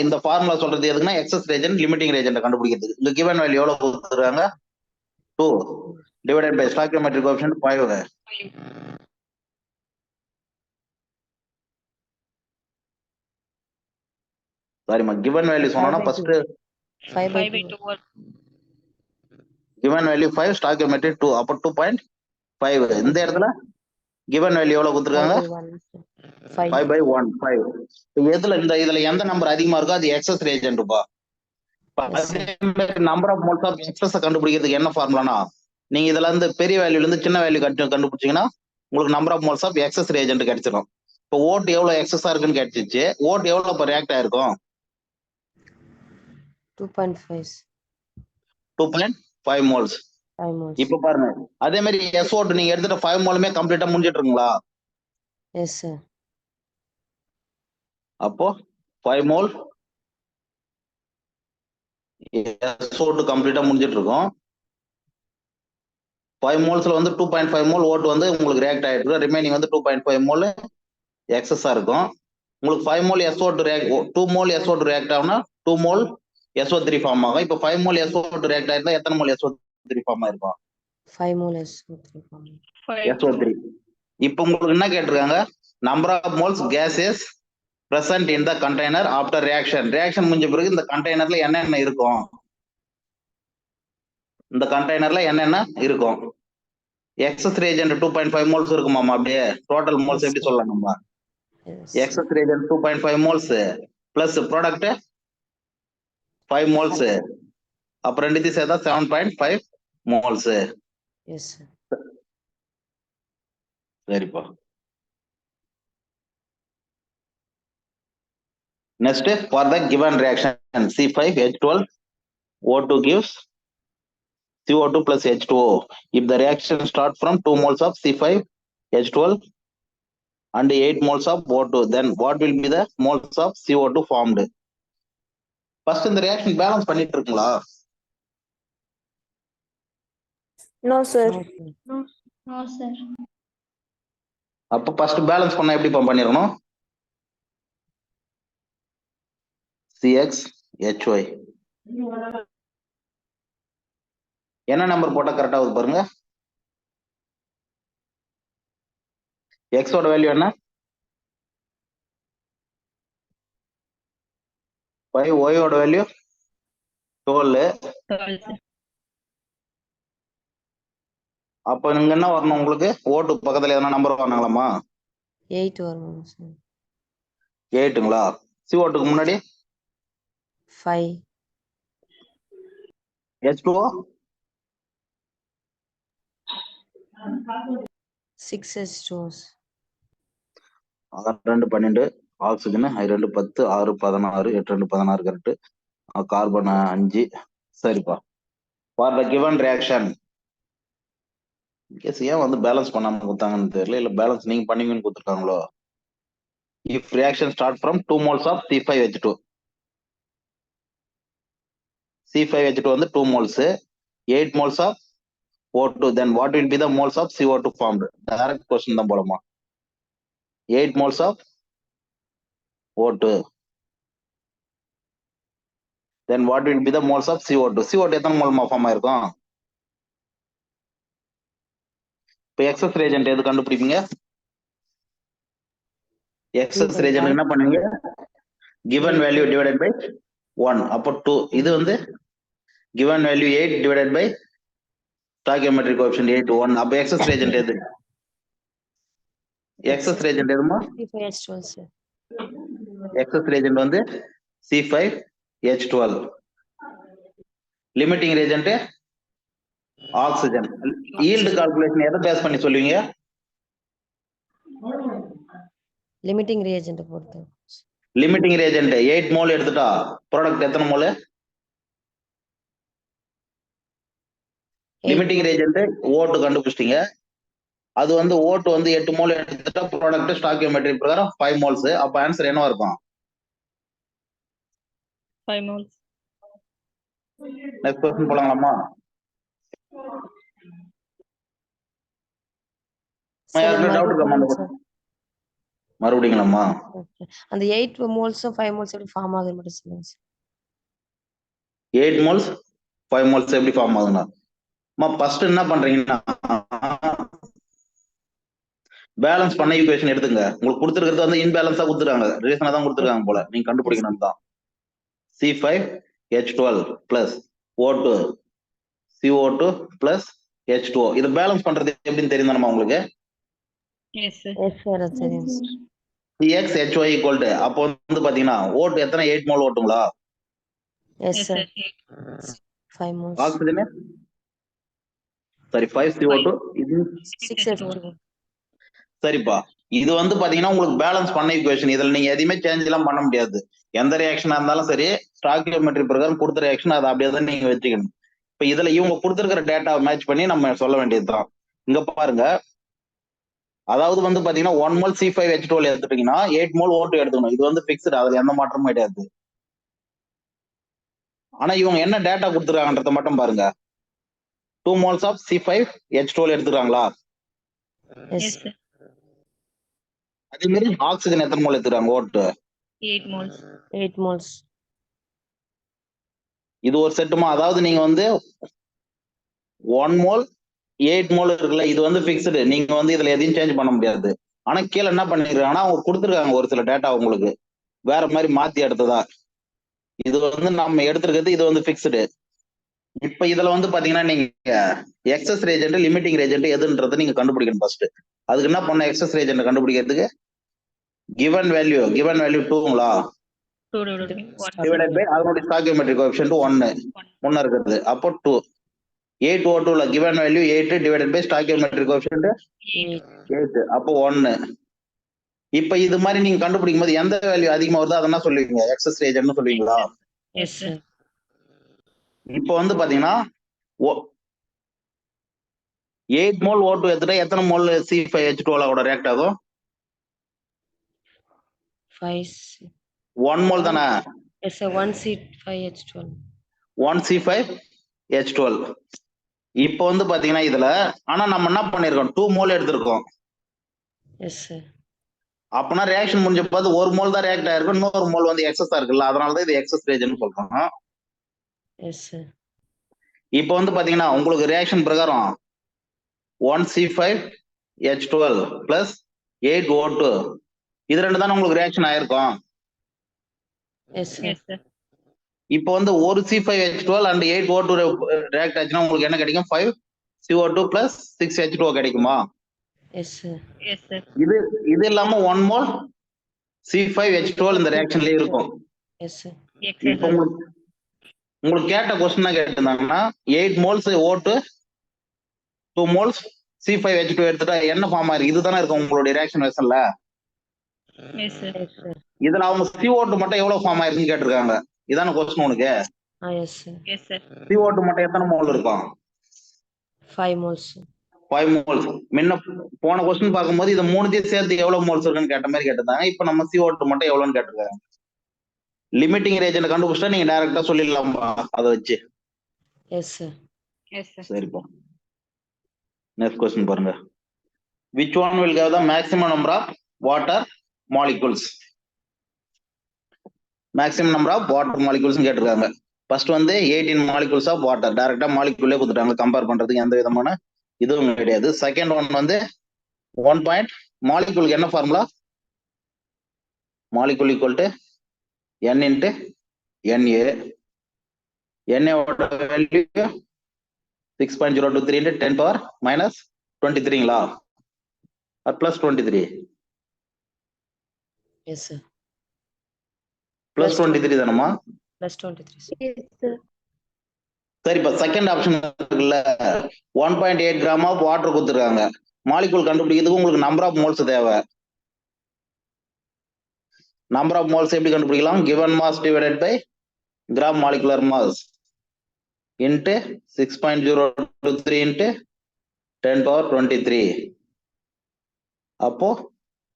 B: இந்த ஃபார்முலா சொல்றது எதுக்குன்னா எக்ஸஸ் ரீஜென்ட் லிமிட்டிங் ரீஜென்ட் கண்டுபிடிக்கிறதுக்கு. இந்த கிவன் வேல்யூ எவ்வளவு கொடுத்துருக்காங்க? 2 divided by stoichiometric coefficient 5. சாரிமா, given value சொன்னா first
C: 5 by
D: 5 by
C: 2.
D: 2 volt.
B: given value 5 stoichiometry 2 அப்ப 2.5 இந்த இடத்துல given value எவ்வளவு
C: 5
B: கொடுத்திருக்காங்க
C: by 1. 5.
B: 5 by 1 5 எதுல இதுல எந்த நம்பர் அதிகமா இருக்கோ அது எக்ஸஸ் ரியேஜென்ட்ப்பா.
C: Yes, sir.
B: Number of moles of excess கண்டுபிடிக்கிறதுக்கு என்ன ஃபார்முலானா நீங்க இதுல இருந்து பெரிய வேல்யூல இருந்து சின்ன வேல்யூ கண்டுபிடிச்சீங்கன்னா உங்களுக்கு number of moles of excess reagent கிடைச்சிடும். இப்போ ஓட் எவ்வளவு எக்ஸஸா இருக்குன்னு கிடைச்சிச்சு. ஓட் எவ்வளவு இப்போ ரியாக்ட் ஆயிருக்கும்
C: 2.5.
B: 2.5 மோல்ஸ்.
C: 5 moles.
B: இப்ப பாருங்க அதே மாதிரி SO2 நீங்க எடுத்துட்ட 5 மோலுமே கம்ப்ளீட்டா முடிஞ்சிட்டு இருக்குங்களா?
C: Yes, sir.
B: அப்போ 5 மோல் SO2 கம்ப்ளீட்டா முடிஞ்சிட்டு இருக்கும். 5 மோல்ஸ்ல வந்து 2.5 மோல் ஓட்டு வந்து உங்களுக்கு ரியாக்ட் ஆயிருக்கு. ரிமைனிங் வந்து 2.5 மோல் எக்ஸஸா இருக்கும். உங்களுக்கு 5 mole SO2 2 mole SO2 react ஆகும்னா 2 மோல் SO3 ஃபார்ம் ஆகும். இப்போ 5 மோல் SO2 ரியாக்ட் ஆயிருந்தா எத்தனை மோல் SO3 ஃபார்ம் ஆயிருக்கும்?
C: 5 mole SO3 form.
D: 5
B: SO3. இப்போ உங்களுக்கு என்ன கேட்டிருக்காங்க? Number of moles gases present in the container after reaction. Reaction முடிஞ்ச பிறகு இந்த கண்டெய்னர்ல என்னென்ன இருக்கும்? இந்த கண்டெய்னர்ல என்னென்ன இருக்கும்? எக்ஸஸ் ரியேஜென்ட் 2.5 மோல்ஸ் இருக்குமாமா. அப்படியே டோட்டல் மோல்ஸ் எப்படி சொல்லலாம் நம்ம?
C: Yes.
B: Excess reagent 2.5 moles plus product 5 moles அப்புறம் ரெண்டுத்தையும் சேர்த்தா 7.5 மோல்ஸ்.
C: Yes, sir.
B: சரிப்பா. Next, for the given reaction C5H12 O2 gives CO2 plus H2O. If the reaction start from 2 moles of C5H12 and 8 moles of O2, then what will be the moles of CO2 formed? First இந்த reaction balance பண்ணிட்டு இருக்குங்களா?
E: No, sir.
C: No, sir.
E: No, sir.
B: அப்ப first balance பண்ண எப்படி பண்ணிரணும்? CXHY என்ன number போட்டா கரெக்டா வருது பாருங்க. X ஓட வேல்யூ என்ன? 5. Y ஓட வேல்யூ 12.
D: 12, sir.
B: அப்ப நீங்க என்ன வரணும் உங்களுக்கு? ஓட்டு பக்கத்துல எதனா நம்பர் வரணுங்களாமா?
C: 8 வரும் sir.
B: 8ங்களா? CO2க்கு முன்னாடி
C: 5.
B: H2O
C: 6 H2Os.
B: 2 12 oxygen 2 10 6 16 8 2 16 correct. Carbon 5. சரிப்பா. For the given reaction gas ஏன் வந்து பேலன்ஸ் பண்ணாம கொடுத்தாங்கன்னு தெரியல, இல்ல பேலன்ஸ் நீங்க பண்ணீங்கன்னு கொடுத்துருக்காங்களோ. If reaction start from 2 moles of C5H2. C5H2 வந்து 2 moles, 8 moles of O2, then what will be the moles of CO2 formed? Direct question தான் போலமா. 8 moles of O2, then what will be the moles of CO2? CO2 எத்தனை மோல்மா form ஆயிருக்கும்? இப்போ excess reagent எது கண்டுபிடிப்பீங்க? Excess reagent என்ன பண்ணுவீங்க? given value divided by 1. அப்போ 2. இது வந்து given value 8 divided by stoichiometric coefficient 8 1. அப்போ எக்ஸஸ் ரியேஜென்ட் எது? எக்ஸஸ் ரியேஜென்ட் எதுமா?
C: C5H12 sir.
B: எக்ஸஸ் ரியேஜென்ட் வந்து C5H12. Limiting reagent oxygen. Yield calculation எதை பேஸ் பண்ணி சொல்லுவீங்க?
C: Limiting reagent பொறுத்து.
B: லிமிட்டிங் ரியேஜென்ட் 8 மோல் எடுத்துட்டா ப்ராடக்ட் எத்தனை மோல்? லிமிட்டிங் ரியேஜென்ட் O2 கண்டுபிடிச்சிட்டீங்க. அது வந்து O2 வந்து 8 மோல் எடுத்துட்டா ப்ராடக்ட் ஸ்டாய்கியோமெட்ரிக் பிரகாரம் 5 மோல்ஸ். அப்ப ஆன்சர் என்னவா இருக்கும்?
D: 5 moles.
B: நெக்ஸ்ட் क्वेश्चन போலாமா? டவுட் இருக்கா? மறுபடியும்லாமா?
C: அந்த 8 moles 5 moles எப்படி ஃபார்ம் ஆகுது மட்டும் சொல்லுங்க சார்.
B: 8 moles 5 moles எப்படி ஃபார்ம் ஆகுதுன்னா ஃபர்ஸ்ட் என்ன பண்றீங்கன்னா பேலன்ஸ் பண்ண ஈக்குவேஷன் எடுத்துங்க. உங்களுக்கு கொடுத்துருக்கிறது வந்து இன்பேலன்ஸா கொடுத்துருக்காங்க, ரீசனா தான் கொடுத்துருக்காங்க போல, நீங்க கண்டுபிடிக்கணும் தான். C5 H12 plus O2 CO2 plus H2O. இது பேலன்ஸ் பண்றது எப்படின்னு தெரியுமா உங்களுக்கு?
D: Yes, sir.
C: Yes, sir. அது தெரியும் sir.
B: CX HY equal to அப்போ வந்து பாத்தீங்கன்னா ஓட்டு எத்தனை 8 மோல் ஓட்டுங்களா?
C: Yes,
D: Yes,
C: sir.
D: sir.
C: 5 moles.
B: Oxygen சரி 5 CO2 இது
C: 6 H2O.
B: சரிப்பா. இது வந்து பாத்தீங்கன்னா உங்களுக்கு பேலன்ஸ் பண்ண ஈக்குவேஷன். இதுல நீங்க எதையுமே சேஞ்ச் எல்லாம் பண்ண முடியாது. எந்த ரியாக்ஷனா இருந்தாலும் சரி ஸ்டாக்கியோமெட்ரி பிரகாரம் கொடுத்த ரியாக்ஷன் அதை அப்படியே தான் நீங்க வச்சுக்கணும். இப்ப இதுல இவங்க கொடுத்துருக்கிற டேட்டாவை மேட்ச் பண்ணி நம்ம சொல்ல வேண்டியதுதான். இங்க பாருங்க, அதாவது வந்து பாத்தீங்கன்னா 1 மோல் C5H12 எடுத்துட்டீங்கன்னா 8 மோல் O2 எடுத்துக்கணும். இது வந்து பிக்ஸ்டு, அதுல எந்த மாற்றமும் கிடையாது. ஆனா இவங்க என்ன டேட்டா கொடுத்துருக்காங்கன்றத மட்டும் பாருங்க. 2 moles of C5H12 எடுத்துக்கிறாங்களா?
C: Yes,
D: Yes, sir.
B: அதே மாதிரி ஆக்சிஜன் எத்தனை மோல் எடுத்துக்கிறாங்க O2?
D: 8 moles.
C: 8 moles.
B: இது ஒரு செட்டுமா? அதாவது நீங்க வந்து 1 மோல் 8 மோல் இருக்குல்ல, இது வந்து பிக்ஸ்டு. நீங்க வந்து இதுல எதையும் சேஞ்ச் பண்ண முடியாது. ஆனா கீழே என்ன பண்ணிருக்காங்கன்னா அவங்க கொடுத்துருக்காங்க ஒரு சில டேட்டா உங்களுக்கு வேற மாதிரி மாத்தி எடுத்ததா. இது வந்து நம்ம எடுத்திருக்கிறது இது வந்து பிக்ஸ்டு. இப்ப இதுல வந்து பாத்தீங்கன்னா நீங்க எக்ஸஸ் ரேஜென்ட் லிமிட்டிங் ரேஜென்ட் எதுன்றதை நீங்க கண்டுபிடிக்கணும் ஃபர்ஸ்ட். அதுக்கு என்ன பண்ண, எக்ஸஸ் ரேஜென்ட் கண்டுபிடிக்கிறதுக்கு given value 2ங்களா
D: 2 divided by 1.
B: டிவைடட் பை அதனுடைய ஸ்டாக்கியோமெட்ரிக் கோஎஃபிஷியன்ட் 1 முன்ன இருக்குது. அப்போ 2 8 O2 ல given value 8 divided by stoichiometric coefficient 8 அப்போ 1. இப்ப இது மாதிரி நீங்க கண்டுபிடிக்கும் போது எந்த வேல்யூ அதிகமா வருதோ அதை என்ன சொல்லுவீங்க? எக்ஸஸ் ரேஜென்ட்னு சொல்லுவீங்களா?
C: Yes, sir.
B: இப்போ வந்து பாத்தீங்கன்னா 8 மோல் O2 எடுத்துட்டா எத்தனை மோல் C5H12 ரியாக்ட் ஆகும்?
C: 5.
B: 1 மோல் தானே?
C: Yes, sir. 1 C5H12.
B: 1 C5H12. இப்போ வந்து பாத்தீங்கன்னா இதுல ஆனா நம்ம என்ன பண்ணிருக்கோம், 2 மோல் எடுத்திருக்கோம்.
C: Yes, sir.
B: அப்பனா ரியாக்ஷன் முடிஞ்ச பார்த்து 1 மோல் தான் ரியாக்ட் ஆயிருக்கும், இன்னொரு மோல் வந்து எக்ஸஸா இருக்குல்ல, அதனாலதான் இது எக்ஸஸ் ரேஜன் சொல்றோம்.
C: Yes, sir.
B: இப்போ வந்து பாத்தீங்கன்னா உங்களுக்கு ரியாக்ஷன் பிரகாரம் 1 C5H12 பிளஸ் 8 O2 இது ரெண்டு தானே உங்களுக்கு ரியாக்ஷன் ஆயிருக்கும்.
C: Yes, sir.
D: Yes, sir.
B: இப்போ வந்து ஒரு C5H12 and 8 O2 ரியாக்ட் ஆச்சுன்னா உங்களுக்கு என்ன கிடைக்கும்? 5 CO2 பிளஸ் 6 H2O கிடைக்குமா?
C: Yes, sir.
D: Yes, sir.
B: இது இல்லாம 1 மோல் C5H12 இந்த ரியாக்ஷன்லயே இருக்கும்.
C: Yes, sir.
D: Yes, sir.
B: இப்போ உங்களுக்கு கேட்ட question கேட்டிருந்தாங்கன்னா 8 moles O2 2 moles C5H2 எடுத்துட்டா என்ன ஃபார்ம் ஆயிருக்கு? இதுதானே இருக்கும் உங்களுடைய reaction வெசல்ல.
D: Yes, sir.
C: Yes, sir.
B: இதுல அவங்க CO2 மட்டும் எவ்வளவு ஃபார்ம் ஆயிருக்குன்னு கேட்டிருக்காங்க. இதான கொஸ்டின் உனக்கு.
C: Yes, sir.
D: Yes, sir.
B: CO2 மட்டும் எத்தனை மோல் இருக்கும்?
C: 5 moles.
B: 5 மோல்ஸ். முன்ன போன கொஸ்டின் பார்க்கும்போது இது மூணுத்தையும் சேர்த்து எவ்வளவு மோல்ஸ் இருக்குன்னு கேட்ட மாதிரி கேட்டிருந்தாங்க. இப்ப நம்ம CO2 மட்டும் எவ்வளவுன்னு கேட்டிருக்காங்க. லிமிட்டிங் ரேஜென்ட் கண்டுபிடிச்சா நீங்க டைரக்டா சொல்லிடலாம் அதை வச்சு.
C: Yes, sir.
D: Yes, sir.
B: சரிப்பா. நெக்ஸ்ட் கொஸ்டின் பாருங்க. Which one will give the maximum number of water molecules? Maximum number of water molecules கேட்டிருக்காங்க. ஃபர்ஸ்ட் வந்து 18 molecules ஆஃப் வாட்டர் டைரக்டா மாலிகூல்லே கொடுத்துட்டாங்க. கம்பேர் பண்றதுக்கு எந்த விதமான இதுவும் கிடையாது. செகண்ட் ஒன் வந்து 1 பாயிண்ட் மாலிகூலுக்கு என்ன formula? Molecule equal to n into Na. Na ஓட வேல்யூ 6.023 இன்ட்டு 10 பவர் மைனஸ் 23ங்களா பிளஸ் 23?
C: Yes, sir.
B: பிளஸ் 23 தானம்மா?
C: Plus 23, sir.
E: Yes, sir.
B: சரிப்பா. செகண்ட் ஆப்ஷன் இருக்குல்ல 1.8 கிராம் ஆஃப் வாட்டர் கொடுத்துருக்காங்க. மாலிகூல் கண்டுபிடிக்கிறதுக்கு உங்களுக்கு நம்பர் ஆஃப் மோல்ஸ் தேவை. நம்பர் ஆஃப் மோல்ஸ் எப்படி கண்டுபிடிக்கலாம்? given mass divided by gram molecular mass into 6.023 into 10 power 23. அப்போ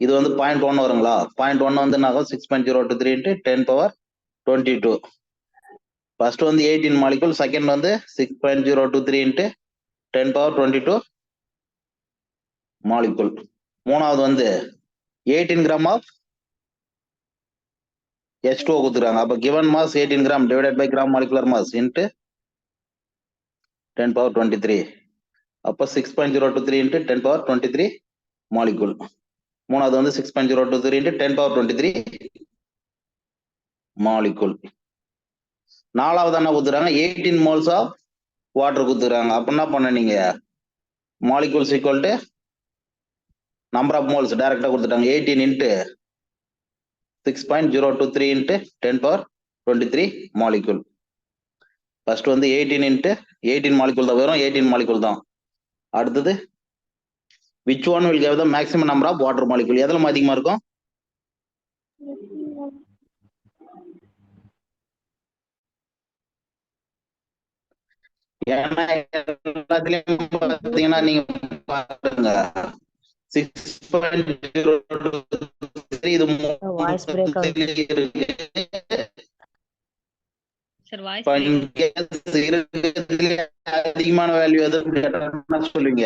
B: இது வந்து 0.1 வருங்களா? 0.1 வந்து நாங்கள் 6.023 into 10 power 22. ஃபர்ஸ்ட் வந்து 18 மாலிகூல், செகண்ட் வந்து 6.023 into 10 power 22 மாலிகூல். மூணாவது வந்து 18 கிராம் ஆஃப் H2O கொடுத்துருக்காங்க. அப்போ given mass 18 gram divided by gram molecular mass into 10 power 23. அப்போ 6.023 இன்ட்டு 10 power 23 மாலிகூல். மூணாவது வந்து 6.023 இன்ட்டு 10 power 23 மாலிகூல். நாலாவது என்ன கொடுத்துறாங்க 18 moles ஆஃப் வாட்டர் கொடுத்துறாங்க. அப்ப என்ன பண்ண நீங்க molecules equal to number of moles டைரக்டா கொடுத்துட்டாங்க 18 இன்ட்டு 6.023 இன்ட்டு 10^23 மாலிகூல். ஃபர்ஸ்ட் வந்து 18 இன்ட்டு 18 மாலிகூல் தான் வரும், 18 மாலிகூல் தான். அடுத்தது which one will give the maximum number of water molecule? எதுல அதிகமா இருக்கும்? ஏன்னா எல்லாத்துலயும் பாத்தீங்கன்னா நீங்க பாருங்க 6.023 இது
C: வாய்ஸ் பிரேக் ஆகுது.
B: இருக்கு.
D: Sir, voice
B: இப்ப
D: break.
B: இங்க இருக்கிறதுலயே அதிகமான வேல்யூ எதுன்னு சொல்லுவீங்க?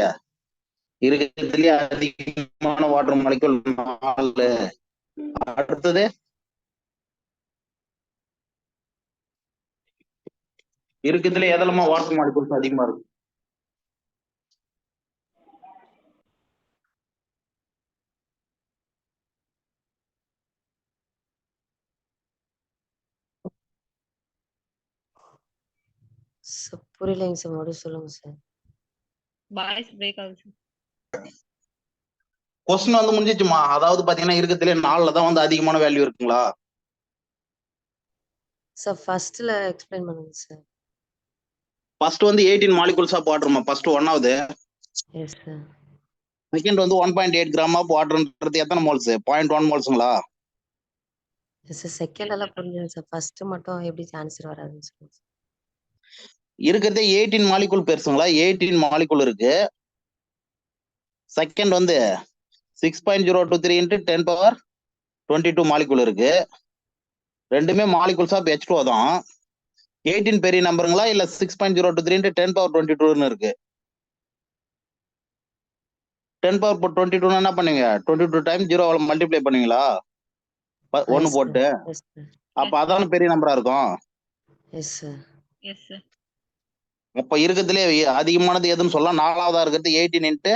B: இருக்கிறதுலயே அதிகமான வாட்டர் மாலிகூல் 4. அடுத்தது இருக்கிறதுல எதெல்லாமா வாட்டர் மாலிகூல்ஸ் அதிகமா இருக்கும்?
C: சார் புரியலைங்க சார், மறுபடியும் சொல்லுங்க சார்.
D: Voice break ஆகுது sir.
B: கொஸ்டின் வந்து முடிஞ்சிச்சுமா. அதாவது பாத்தீங்கன்னா இருக்கிறதுல 4ல தான் வந்து அதிகமான வேல்யூ இருக்குங்களா?
C: சார் ஃபர்ஸ்ட்ல எக்ஸ்பிளைன் பண்ணுங்க சார்.
B: ஃபர்ஸ்ட் வந்து 18 மாலிகூல்ஸ் ஆஃப் வாட்டர்மா. ஃபர்ஸ்ட் ஒன்னாவது.
C: Yes sir.
B: செகண்ட் வந்து 1.8 கிராம் ஆஃப் வாட்டர்ன்றது எத்தனை மோல்ஸ்? 0.1 மோல்ஸ்ங்களா?
C: எஸ் சார், செகண்ட் எல்லாம் புரிஞ்சுங்க சார். ஃபர்ஸ்ட் மட்டும் எப்படி ஆன்சர் வராதுன்னு சொல்லுங்க சார்.
B: இருக்கிறதே 18 மாலிகூல் பெருசுங்களா? 18 மாலிகூல் இருக்கு. செகண்ட் வந்து 6.023 இன்ட்டு 10^22 மாலிகூல் இருக்கு. ரெண்டுமே மாலிகூல்ஸ் ஆஃப் H2O தான். 18 பெரிய நம்பருங்களா இல்ல 6.023 இன்ட்டு 10^22 இருக்கு? 10^22 என்ன பண்ணுவீங்க? 22 டைம்ஸ் 0 மல்டிப்ளை பண்ணுவீங்களா? 1 போட்டு.
C: Yes sir.
B: அப்ப அதான பெரிய நம்பரா இருக்கும்.
C: S sir.
D: Yes sir.
B: அப்ப இருக்கிறதுலே அதிகமானது எதுன்னு சொல்லலாம்? நாலாவதா இருக்கிறது 18 இன்ட்டு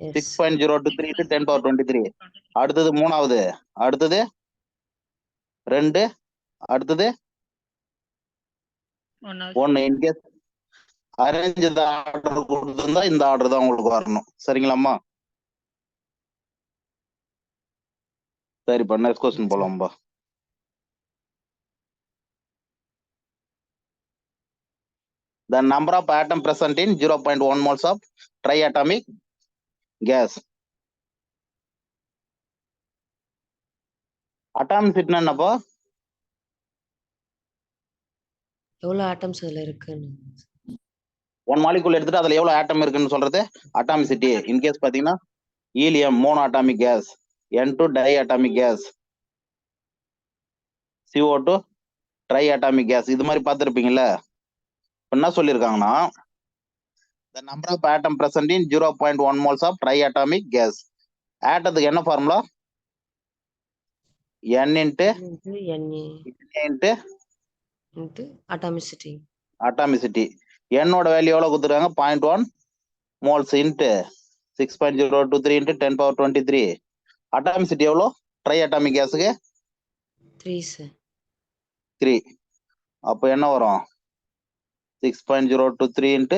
C: எஸ்
B: 6.023 இன்ட்டு 10^23. அடுத்தது மூணாவது. அடுத்தது 2. அடுத்தது 1. இன்கேஸ் அரேஞ்ச் ஆர்டர் கொடுத்திருந்தா இந்த ஆர்டர் தான் உங்களுக்கு வரணும். சரிங்களாம்மா? சரிப்பா, நெக்ஸ்ட் கொஸ்டின் போலாம்பா. The number of atom present in 0.1 moles of triatomic gas. Atomicity என்னப்பா?
C: எவ்வளவு ஆட்டம்ஸ் அதுல இருக்குன்னு.
B: 1 மாலிகூல் எடுத்துட்டு அதுல எவ்வளவு ஆட்டம் இருக்குன்னு சொல்றது அட்டாமிசிட்டி. இன்கேஸ் பாத்தீங்கன்னா helium monoatomic gas, N2 diatomic gas, CO2 triatomic gas, இது மாதிரி பார்த்துருப்பீங்கல்ல. என்ன சொல்லியிருக்காங்கன்னா the number of atom present in 0.1 moles of triatomic gas. ஆட்டத்துக்கு என்ன formula? N into into
C: atomicity.
B: Atomicity. என்னோட வேல்யூ எவ்வளவு கொடுத்துருக்காங்க? 0.1 மோல்ஸ் இன்ட்டு 6.023 இன்ட்டு 10^23. அட்டாமிசிட்டி எவ்வளோ ட்ரை அட்டாமிக் கேஸுக்கு?
C: 3 சார்.
B: 3. அப்போ என்ன வரும்? 6.023 இன்ட்டு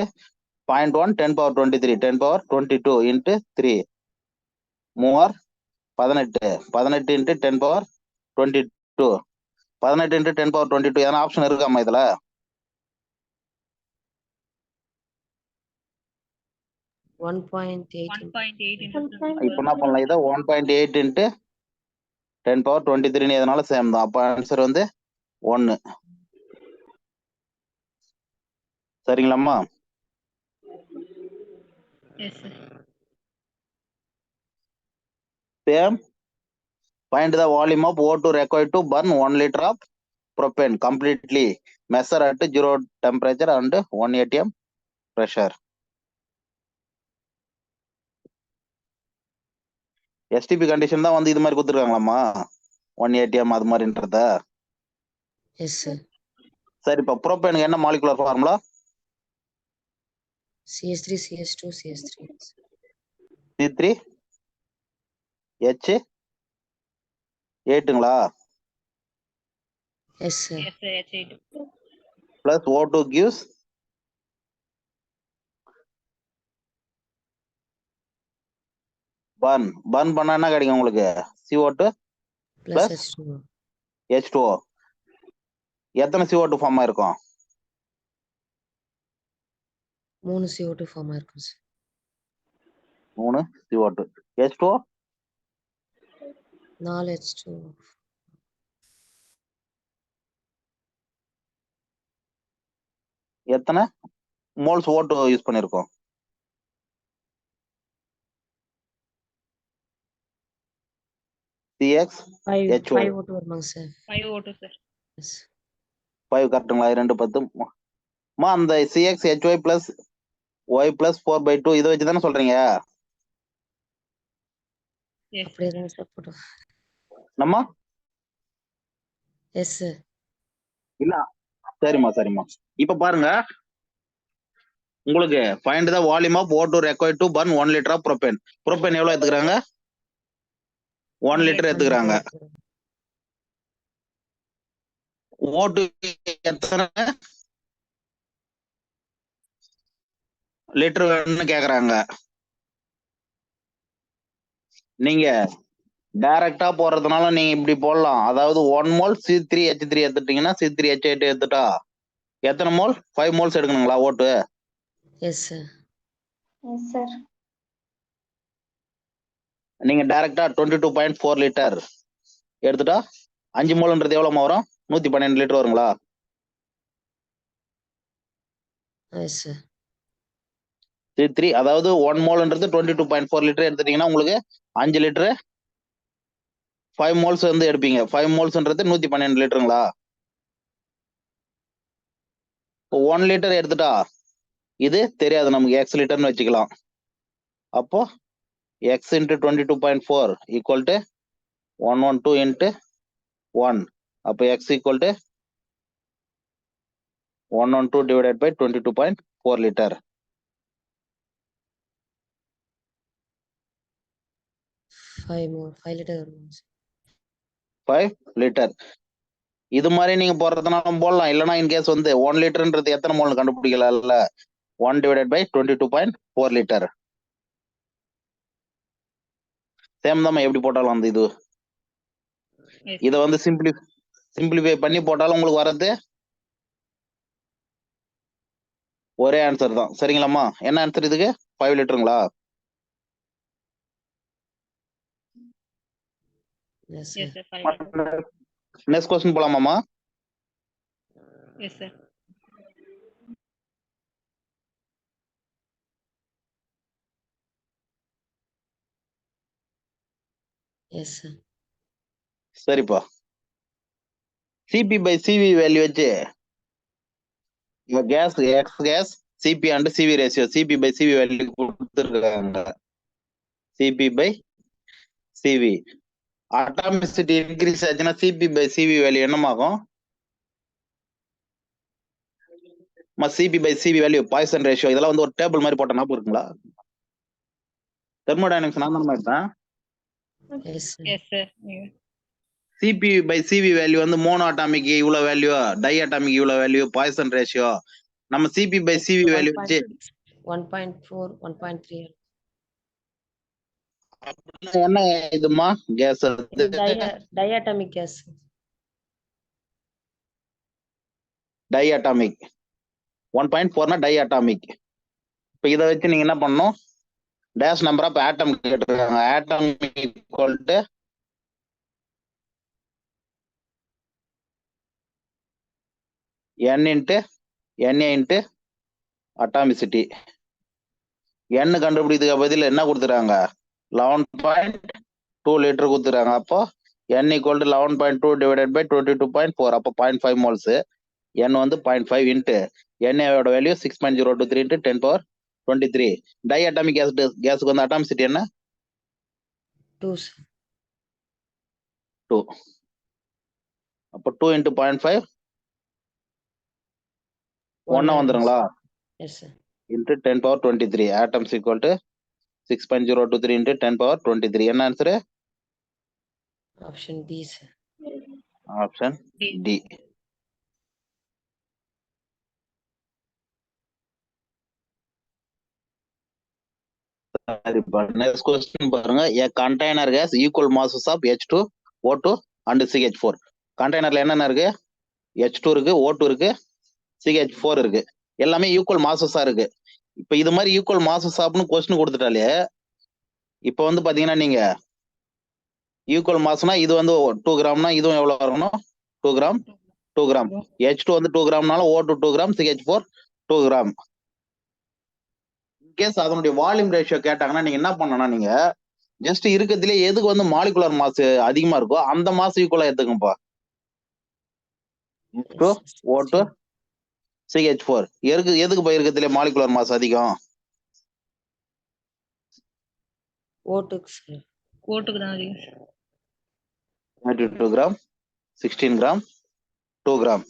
B: 0.1 10^23 10^22 இன்ட்டு 3 மூவர் 18 18 இன்ட்டு 10^22 18 இன்ட்டு 10^22. எதனா ஆப்ஷன் இருக்காமா இதுல? இப்போ என்ன பண்ணலாம்? இதை 1.8 இன்ட்டு 10^23 எதனால சேம் தான். அப்போ ஆன்சர் வந்து 1. சரிங்களாம்மா? Same. Find the volume of O2 required to burn 1 liter of propane completely. Measure at 0 temperature and 1 atm pressure. STP condition தான் வந்து இது மாதிரி கொடுத்துருக்காங்களாம்மா 1 atm அது மாதிரின்றத.
C: Yes sir.
B: சரி, இப்போ ப்ரோபேனுக்கு என்ன molecular formula?
C: CH3 CH2 CH3
B: C3 H8ங்களா?
C: Yes sir.
B: plus O2 gives burn பண்ணா என்ன கிடைக்கும் உங்களுக்கு? CO2
A: plus
B: plus
A: H2O.
B: H2O. எத்தனை CO2 ஃபார்ம் ஆயிருக்கும்?
A: 3 CO2 ஃபார்ம் ஆயிருக்கும் சார்.
B: 3 CO2. H2O
A: 4 H2O.
B: எத்தனை மோல்ஸ் O2 யூஸ் பண்ணிருக்கோம்? CX
A: 5
B: HO.
A: O2 வருமாங்க சார்.
D: 5 O2 sir.
A: Yes.
B: 5 கரெக்டுங்களா? 2 10. அந்த CX HY plus Y plus 4/2 இதை வச்சு தானே சொல்றீங்க?
D: Yes.
A: அப்படியே தான் சார் போட்டோம்.
B: நம்ம
A: எஸ் சார்.
B: இல்ல சரிம்மா. இப்ப பாருங்க, உங்களுக்கு find the volume of O2 required to burn 1 liter of propane. propane எவ்வளவு எடுத்துக்கிறாங்க? 1 லிட்டர் எடுத்துக்கிறாங்க. O2 எத்தனை லிட்டர் வேணும்னு கேக்குறாங்க. நீங்க டைரக்டா போறதுனால நீங்க இப்படி போடலாம். அதாவது 1 மோல் C3H3 எடுத்துட்டீங்கன்னா C3H8 எடுத்துட்டா எத்தனை மோல்? 5 மோல்ஸ் எடுக்கணுங்களா O2?
A: Yes sir.
E: Yes, sir.
B: நீங்க டைரக்டா 22.4 லிட்டர் எடுத்துட்டா 5 மோல்ன்றது எவ்வளவு வரும்? 112 லிட்டர் வருங்களா?
A: Yes sir.
B: C3 அதாவது 1 மோல்ன்றது 22.4 லிட்டர் எடுத்துட்டீங்கன்னா உங்களுக்கு 5 லிட்டர் 5 மோல்ஸ் வந்து எடுப்பீங்க. 5 மோல்ஸ்ன்றது 112 லிட்டருங்களா? 1 லிட்டர் எடுத்துட்டா இது தெரியாது நமக்கு, X லிட்டர்னு வச்சுக்கலாம். அப்போ X into 22.4 equal to 112 into 1. அப்போ X equal to 112 divided by 22.4 liter.
A: 5 litre வருமாங்க சார்.
B: 5 liter. இது மாதிரி நீங்க போறதுனாலும் போடலாம். இல்லைன்னா இன்கேஸ் வந்து 1 லிட்டர்ன்றது எத்தனை மோல்னு கண்டுபிடிக்கல. 1 divided by 22.4 liter. சேம் தான் எப்படி போட்டாலும் அந்த இது
D: Yes.
B: இதை வந்து சிம்பிளிஃபை பண்ணி போட்டாலும் உங்களுக்கு வர்றது ஒரே ஆன்சர் தான். சரிங்களாம்மா? என்ன ஆன்சர் இதுக்கு? 5 லிட்டருங்களா?
A: Yes
D: Yes
A: sir.
D: sir. 5 liter.
B: Next question போலாமாம்மா?
D: Yes sir.
A: Yes sir.
B: சரிப்பா. CP/CV வேல்யூ வச்சு gas X gas CP and CV ratio CP/CV value கொடுத்துருக்காங்க. CP/CV அட்டாமிசிட்டி இன்க்ரீஸ் ஆச்சுன்னா CP/CV வேல்யூ என்னமாகும்? CP/CV வேல்யூ பாய்சன் ரேஷியோ இதெல்லாம் வந்து ஒரு table மாதிரி போட்ட ஞாபகம் இருக்குங்களா? தெர்மோடைனமிக்ஸ் நான் தான் இருப்பேன்.
A: Yes sir.
D: Yes sir. Yeah.
B: CP/CV value வந்து மோனோ அட்டாமிக் இவ்வளவு வேல்யூ, டை அட்டாமிக் இவ்வளவு வேல்யூ, பாய்சன் ரேஷியோ. நம்ம CP/CV வேல்யூ வச்சு
A: 1.4 1.3
B: என்ன இதுமா gas
A: diatomic gas.
B: Diatomic 1.4னா டை அட்டாமிக். இப்ப இதை வச்சு நீங்க என்ன பண்ணணும்? டேஷ் நம்பர் ஆஃப் ஆட்டம் கேட்டிருக்காங்க. Atom equal to N into Na into atomicity. N கண்டுபிடிக்கிறதுக்கு பதில் என்ன கொடுத்துறாங்க? 11.2 லிட்டர் கொடுத்துறாங்க. அப்போ N equal to 11.2 divided by 22.4. அப்போ 0.5 மோல்ஸ். N வந்து 0.5 into Na ஓட value 6.023 into 10 power 23. Diatomic கேஸுக்கு வந்து அட்டாமிசிட்டி என்ன?
A: 2 சார்.
B: 2. அப்போ 2 into 0.5 1 வந்துருங்களா?
A: Yes sir.
B: into 10 power 23. atoms equal to 6.023 into 10 power 23. என்ன answer?
A: Option D sir.
B: Option D. சரிப்பா. நெக்ஸ்ட் கொஸ்டின் பாருங்க. A container has equal masses of H2, O2 and CH4. கண்டெய்னர்ல என்னென்ன இருக்கு? H2 இருக்கு, O2 இருக்கு, CH4 இருக்கு. எல்லாமே ஈக்குவல் மாசஸா இருக்கு. இப்ப இது மாதிரி ஈக்குவல் மாசஸ் ஆப்னு கொஸ்டின் கொடுத்துட்டாலே இப்ப வந்து பாத்தீங்கன்னா நீங்க ஈக்குவல் மாஸ்னா இது வந்து 2 கிராம்னா இதுவும் எவ்வளவு இருக்கணும்? 2 கிராம் 2 கிராம். H2 வந்து 2 கிராம்னால O2 2 gram, CH4 2 gram. Gas அதனுடைய வால்யூம் ரேஷியோ கேட்டாங்கன்னா நீங்க என்ன பண்ணணும்? நீங்க ஜஸ்ட் இருக்கிறதுல எதுக்கு வந்து மாலிகுலர் மாஸ் அதிகமா இருக்கோ அந்த மாஸ் ஈக்குவலா எடுத்துக்கோப்பா. H2 O2 CH4 எதுக்கு போய் இருக்கிறதுல மாலிகுலர் மாஸ் அதிகம்?
A: ஓட்டுக்கு சார்.
D: ஓட்டுக்கு தான் அதிகம் சார்.
B: 32 gram, 16 gram, 2 gram.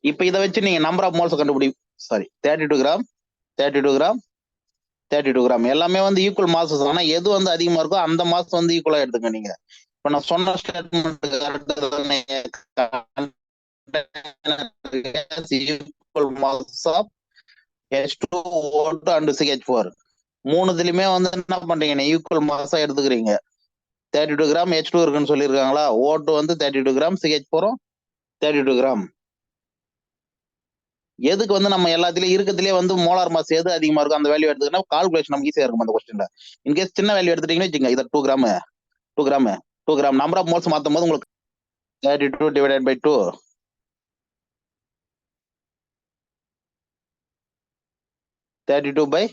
B: இப்ப இதை வச்சு நீங்க நம்பர் ஆஃப் மோல்ஸ் கண்டுபிடி. சாரி, 32 கிராம், 32 கிராம், 32 கிராம் எல்லாமே வந்து ஈக்குவல் மாசஸ். ஆனா எது வந்து அதிகமா இருக்கோ அந்த மாஸ் வந்து ஈக்குவலா எடுத்துங்க. நீங்க இப்ப நான் சொன்ன statement equal mass of H2, O2 and CH4 மூணுதுலயுமே வந்து என்ன பண்றீங்க? ஈக்குவல் மாஸா எடுத்துக்கிறீங்க. 32 கிராம் H2 இருக்குன்னு சொல்லியிருக்காங்களா? O2 வந்து 32 கிராம், CH4 32 கிராம். எதுக்கு வந்து நம்ம எல்லாத்துலயும் இருக்கிறதுலயே வந்து மோலார் மாஸ் எது அதிகமா இருக்கும் அந்த வேல்யூ எடுத்துக்கிட்டா கால்குலேஷன் நமக்கு ஈஸியா இருக்கும் அந்த கொஸ்டின்ல. இன்கேஸ் சின்ன வேல்யூ எடுத்துட்டீங்கன்னு வச்சுங்க, இதை 2 gram 2 gram 2 gram number of moles மாத்தும் போது உங்களுக்கு 32 divided by 2 32 by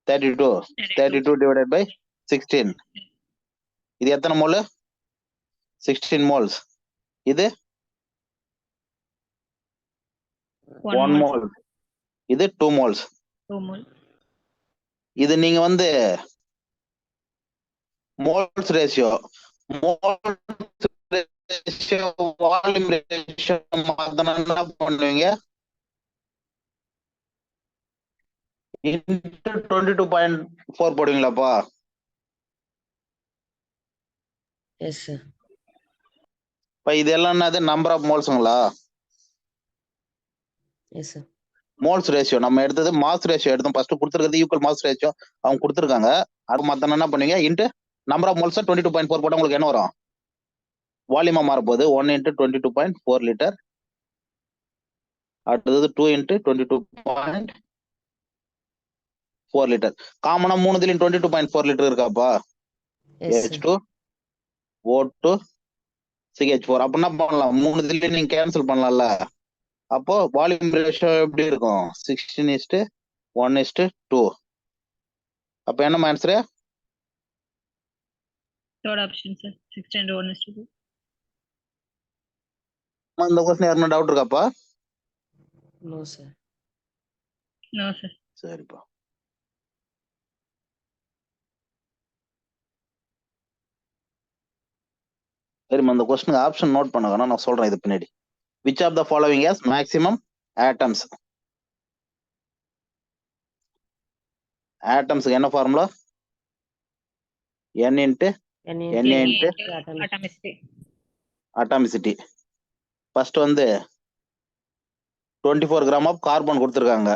B: 32 32 divided by 16 இது எத்தனை மோல்? 16 மோல்ஸ். இது 1 மோல். இது 2 மோல்ஸ்.
D: 2 மோல்.
B: இது நீங்க வந்து மோல்ஸ் ரேஷியோ வால்யூம் ரேஷியோ மாத்தனா என்ன பண்ணுவீங்க? இன்டு 22.4 போடுவீங்களாப்பா?
A: Yes sir.
B: இப்ப இது எல்லாம் என்னது? நம்பர் ஆஃப் மோல்ஸுங்களா?
A: Yes sir.
B: மோல்ஸ் ரேஷியோ நம்ம எடுத்தது மாஸ் ரேஷியோ எடுத்தோம். ஃபர்ஸ்ட் கொடுத்துருக்கிறது ஈக்குவல் மாஸ் ரேஷியோ அவங்க கொடுத்துருக்காங்க. அது மத்த என்ன பண்ணுவீங்க? இன்ட்டு நம்பர் ஆஃப் மோல்ஸ் 22.4 போட்டா உங்களுக்கு என்ன வரும்? வால்யூமா மாறப்போகுது. 1 × 22.4 லிட்டர். அடுத்தது 2 × 22.4 லிட்டர். காமனா மூணுதுலயும் 22.4 லிட்டர் இருக்காப்பா? H2 O2 CH4 அப்ப என்ன பண்ணலாம்? மூணுதுலயும் நீங்க கேன்சல் பண்ணலாம்ல. அப்போ வால்யூம் ரேஷியோ எப்படி இருக்கும்? 16:1:2. அப்ப என்ன ஆன்சர்?
D: Third option sir. 16:1:2.
B: இந்த क्वेश्चन யாருன்னா டவுட் இருக்காப்பா?
A: No sir.
D: No sir.
B: சரிப்பா. சரிம்மா, இந்த क्वेश्चन ஆப்ஷன் நோட் பண்ணுங்க, நான் சொல்றேன் இது பின்னாடி. Which of the following has maximum atoms? ஆட்டம்ஸ்க்கு என்ன formula? N × Na × atomicity. First வந்து 24 கிராம் ஆஃப் கார்பன் கொடுத்துருக்காங்க.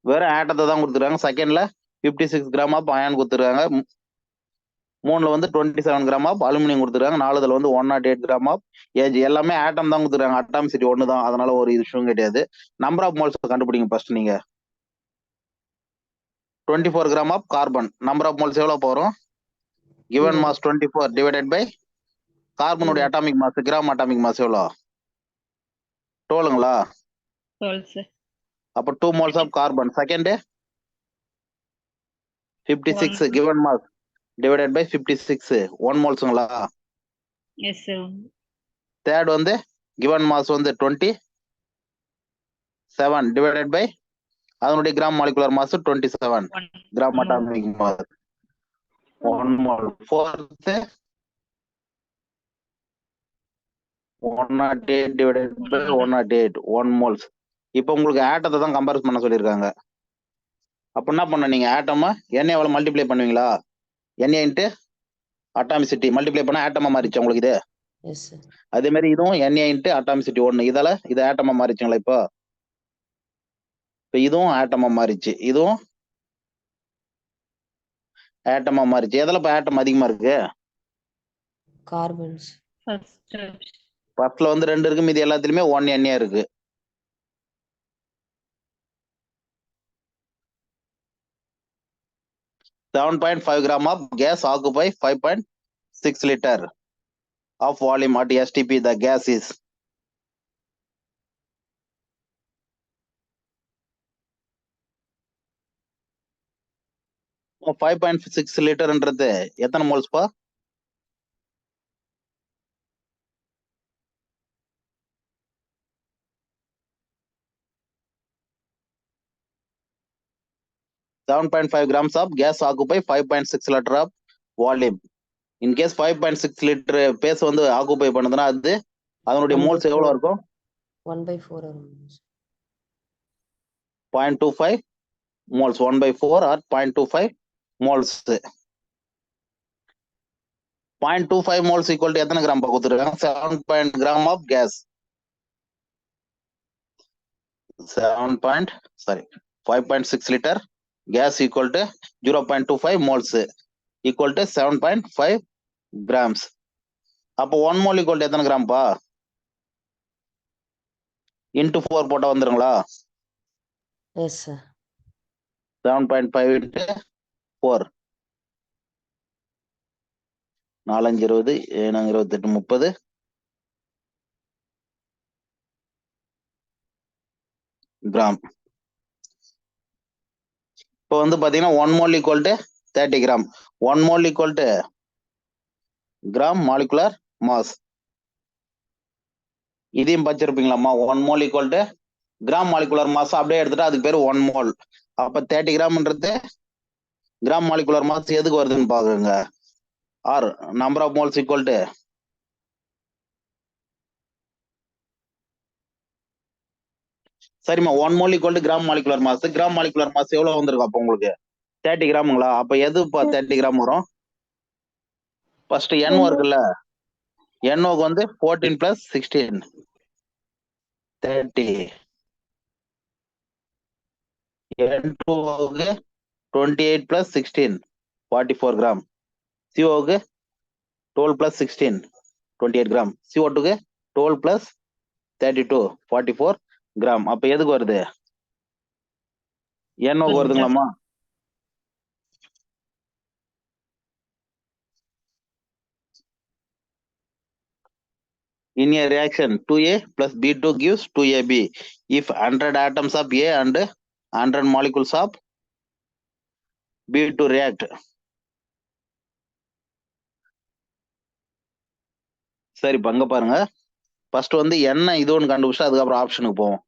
B: வேற ஆட்டத்தை தான் கொடுத்துருக்காங்க. செகண்ட்ல 56 கிராம் ஆஃப் அயன் கொடுத்துருக்காங்க. மூணுல வந்து 27 கிராம் ஆஃப் அலுமினியம் கொடுத்துருக்காங்க. நாலுல வந்து 108 கிராம் ஆஃப் ஏஜ். எல்லாமே ஆட்டம் தான் கொடுத்துருக்காங்க. அட்டாமிசிட்டி ஒன்று தான், அதனால ஒரு இஷ்யூவும் கிடையாது. நம்பர் ஆஃப் மோல்ஸ் கண்டுபிடிங்க ஃபர்ஸ்ட். நீங்க 24 gram of carbon number of moles எவ்வளவு வரும்? கிவன் மாஸ் 24 டிவைடட் பை கார்பனுடைய atomic mass, gram atomic mass எவ்வளோ? 12ங்களா?
D: 12 சார்.
B: அப்ப 2 moles of carbon. Second 56 given mass divided by 56 1 மோல்ஸ்ங்களா?
D: Yes sir.
B: தேர்ட் வந்து கிவன் மாஸ் வந்து 27 டிவைடட் பை அதனுடைய gram molecular mass 27 gram atomic mass 1 mole. Fourth 108 divided by 108 1 moles. இப்போ உங்களுக்கு ஆட்டத்தை தான் கம்பேர் பண்ண சொல்லியிருக்காங்க. அப்ப என்ன பண்ண நீங்க? ஆட்டமா என்ன எவ்வளவு மல்டிப்ளை பண்ணுவீங்களா? Na × அட்டாமிசிட்டி மல்டிப்ளை பண்ண ஆட்டமா மாறிச்சு உங்களுக்கு இது. அதே மாதிரி இதுவும் Na × அட்டாமிசிட்டி 1. இதால இது ஆட்டமா மாறிச்சுங்களா? இப்போ இதுவும் ஆட்டமா மாறிச்சு. இதுவும் ஆட்டமா மாறிச்சு. எதுல இப்ப ஆட்டம் அதிகமா இருக்கு?
C: கார்பன்ஸ்.
D: First option.
B: ஃபர்ஸ்ட்ல வந்து 2 இருக்கு, மீதி எல்லாத்துலயுமே 1 Na இருக்கு. $7.5 grams of gas occupy 5.6 liter of volume at STP. The gas is 5.6 லிட்டர்ன்றது எத்தனை மோல்ஸ்பா? $7.5 grams of gas occupy 5.6 liter of volume. In case 5.6 liter base வந்து ஆக்குபை பண்ணுதுன்னா அது அதனுடைய மோல்ஸ் எவ்வளவு இருக்கும்?
C: 1/4 வரும்.
B: 0.25 moles. 1/4 or 0.25 moles. 0.25 moles equal to எத்தனை gram கொடுத்துருக்காங்க? 7 gram of gas. 5.6 liter gas equal to 0.25 moles equal to 7.5 grams. அப்போ 1 mole equal to எத்தனை கிராம்பா? into 4 போட்டா வந்துருங்களா?
C: Yes sir.
B: 7.5 into 4. 4 5 20 7 28 30 கிராம். இப்போ வந்து பாத்தீங்கன்னா 1 mole equal to 30 gram. 1 mole equal to gram molecular mass. இதையும் படிச்சிருப்பீங்களாம்மா? 1 mole equal to gram molecular mass அப்படியே எடுத்துட்டா அதுக்கு பேரு 1 mole. அப்ப 30 கிராம்ன்றது கிராம் மாலிகுலர் மாஸ் எதுக்கு வருதுன்னு பாக்குங்க. Or number of moles equal to சரிம்மா 1 mole equal to gram molecular mass. Gram molecular mass எவ்வளவு வந்திருக்கு அப்ப உங்களுக்கு? 30 கிராமுங்களா? அப்ப எதுப்பா 30 கிராம் வரும்? ஃபர்ஸ்ட் NO இருக்குல்ல, NOக்கு வந்து 14 plus 16 30. N2க்கு 28 plus 16 44 gram. CO க்கு 12 plus 16 28 gram. CO2க்கு 12 plus 32 44 gram. அப்ப எதுக்கு வருது? NOக்கு வருதுங்களாம்மா? In a reaction 2A plus B2 gives 2AB if 100 atoms of A and 100 molecules of B2 react. சரி பங்க பாருங்க. ஃபர்ஸ்ட் வந்து என்ன இது ஒன்று கண்டுபிடிச்சா அதுக்கப்புறம் ஆப்ஷனுக்கு போவோம்.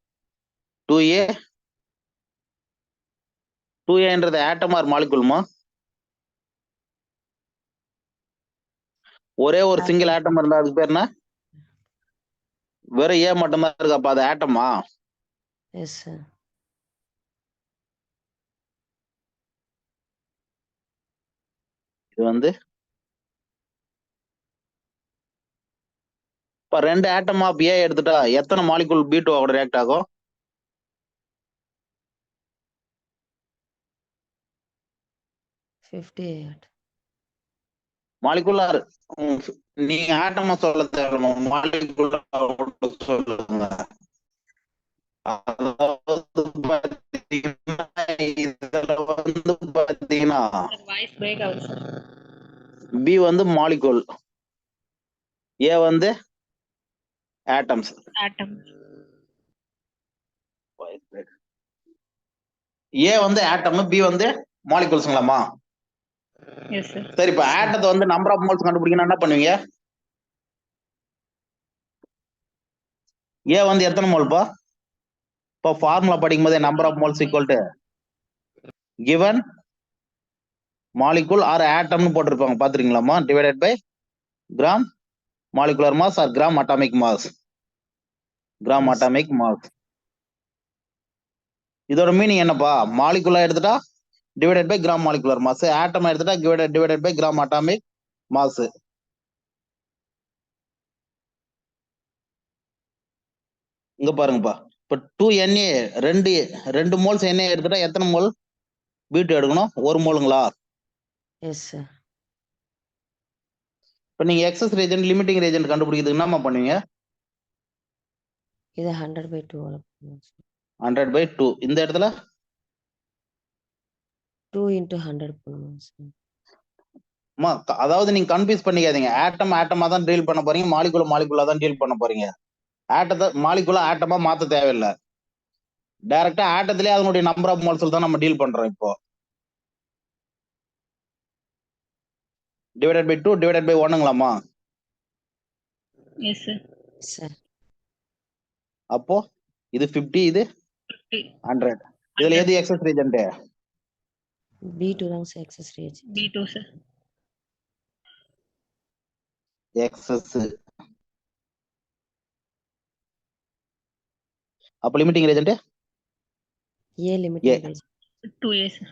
B: 2Aன்றது ஆட்டம் ஆர் மாலிகுல்மா? ஒரே ஒரு சிங்கிள் ஆட்டம் இருந்தா அதுக்கு பேர் என்ன? வெறும் ஏ மட்டும்தான் இருக்கு. அப்ப அது ஆட்டமா?
C: Yes sir.
B: இது வந்து இப்ப 2 ஆட்டம் ஆஃப் ஏ எடுத்துட்டா எத்தனை மாலிகுல் B2 ஓட ரியாக்ட் ஆகும்? மாலிகுலர் நீங்க ஆட்டமா சொல்ல தேவையில்லை, மாலிகுலர் சொல்லுங்க. இதுல வந்து பாத்தீங்கன்னா
D: Voice break ஆகுது sir.
B: பி வந்து மாலிகுல், ஏ வந்து ஆட்டம்ஸ்.
D: Atom.
B: ஏ வந்து ஆட்டம், பி வந்து மாலிகுல்ஸ்ங்களாமா?
D: Yes sir.
B: சரி, இப்ப ஆட்டத்தை வந்து நம்பர் ஆஃப் மோல்ஸ் கண்டுபிடிக்கணும் என்ன பண்ணுவீங்க? ஏ வந்து எத்தனை மோல்பா? இப்போ ஃபார்முலா படிக்கும் போதே number of moles equal to given molecule or ஆட்டம்னு போட்டிருப்பாங்க பாத்துறீங்களாமா? Divided by gram molecular mass or gram atomic mass. Gram atomic mass. இதோட மீனிங் என்னப்பா? மாலிகுலா எடுத்துட்டா divided by gram molecular mass, atom எடுத்துட்டா divided by gram atomic mass. இங்க பாருங்கப்பா, இப்ப 2Na ரெண்டு மோல்ஸ் Na எடுத்துட்டா எத்தனை மோல் B2 எடுக்கணும்? 1 மோலுங்களா?
A: Yes, sir.
B: இப்ப நீங்க எக்ஸஸ் ரீஜன் லிமிட்டிங் ரீஜன் கண்டுபிடிக்கிறதுக்கு என்னம்மா பண்ணுவீங்க?
A: இதை 100/2 பண்ணுவோம் சார்.
B: 100/2 இந்த இடத்துல
A: 2 into 100 பண்ணுவோம் சார்.
B: அம்மா, அதாவது நீங்க கன்ஃபியூஸ் பண்ணிக்காதீங்க. ஆட்டமா தான் டீல் பண்ண போறீங்க, மாலிகுலா தான் டீல் பண்ண போறீங்க. மாலிகுலா ஆட்டமா மாத்த தேவையில்லை. டைரக்டா ஆட்டத்திலே அதனுடைய நம்பர் ஆஃப் மோல்ஸ் தான் நம்ம டீல் பண்றோம். இப்போ டிவைடட் பை 2 டிவைடட் பை 1ங்களாமா?
D: Yes, sir.
A: Sir.
B: அப்போ இது 50, இது
D: 50.
B: 100. இதுல எது எக்ஸஸ் ரீஜன்ட்?
A: B2 தாங்க sir excess reagent.
D: B2, sir.
B: Excess. அப்ப limiting reagent
A: A limiting reagent.
D: 2A, sir.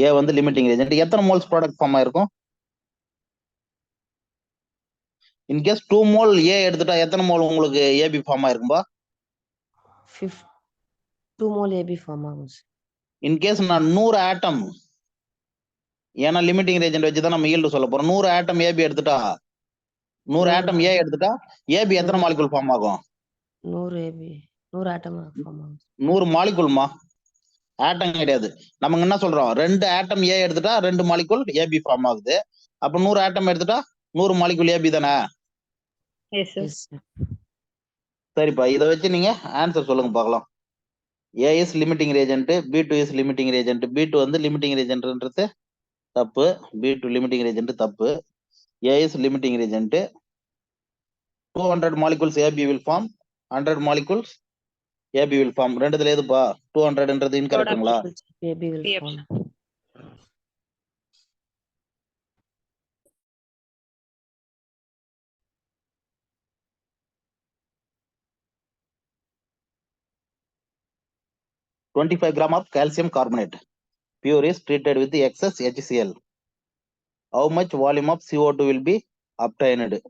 B: A வந்து லிமிட்டிங் ரீஜன்ட். எத்தனை மோல்ஸ் ப்ராடக்ட் ஃபார்ம் ஆயிருக்கும்? இன்கேஸ் 2 மோல் ஏ எடுத்துட்டா எத்தனை மோல் உங்களுக்கு ஏபி ஃபார்ம் ஆயிருக்கும்பா?
A: 2 மோல் AB ஃபார்ம் ஆகும் சார்.
B: இன்கேஸ் நான் 100 ஆட்டம், ஏன்னா லிமிட்டிங் ரீஜன்ட் வச்சு தான் நம்ம ஈல்டு சொல்ல போறோம். 100 ஆட்டம் ஏபி எடுத்துட்டா, 100 ஆட்டம் ஏ எடுத்துட்டா ஏபி எத்தனை மாலிகுல் ஃபார்ம் ஆகும்?
A: 100 AB 100 ஆட்டம் ஃபார்ம் ஆகும்.
B: 100 மாலிகுல்மா, ஆட்டம் கிடையாது. நமக்கு என்ன சொல்றோம்? 2 ஆட்டம் ஏ எடுத்துட்டா 2 மாலிகுல் ஏபி ஃபார்ம் ஆகுது. அப்ப 100 ஆட்டம் எடுத்துட்டா 100 மாலிகுல் ஏபி தானே?
D: Yes, sir.
A: Yes, sir.
B: சரிப்பா, இதை வச்சு நீங்க ஆன்சர் சொல்லுங்க பார்க்கலாம். A is limiting reagent, B2 is limiting reagent. B2 வந்து லிமிட்டிங் ரீஜன்ட்ன்றது தப்பு, B2 லிமிட்டிங் ரீஜன்ட் தப்பு. A is limiting reagent. 200 molecules AB will form, 100 molecules AB will form. ரெண்டுத்துல எதுப்பா? 200ன்றது இன்கரெக்ட்டுங்களா?
A: AB will
D: C
A: form.
D: option.
B: $25 grams of calcium carbonate pure is treated with the excess HCl. How much volume of CO2 will be obtained?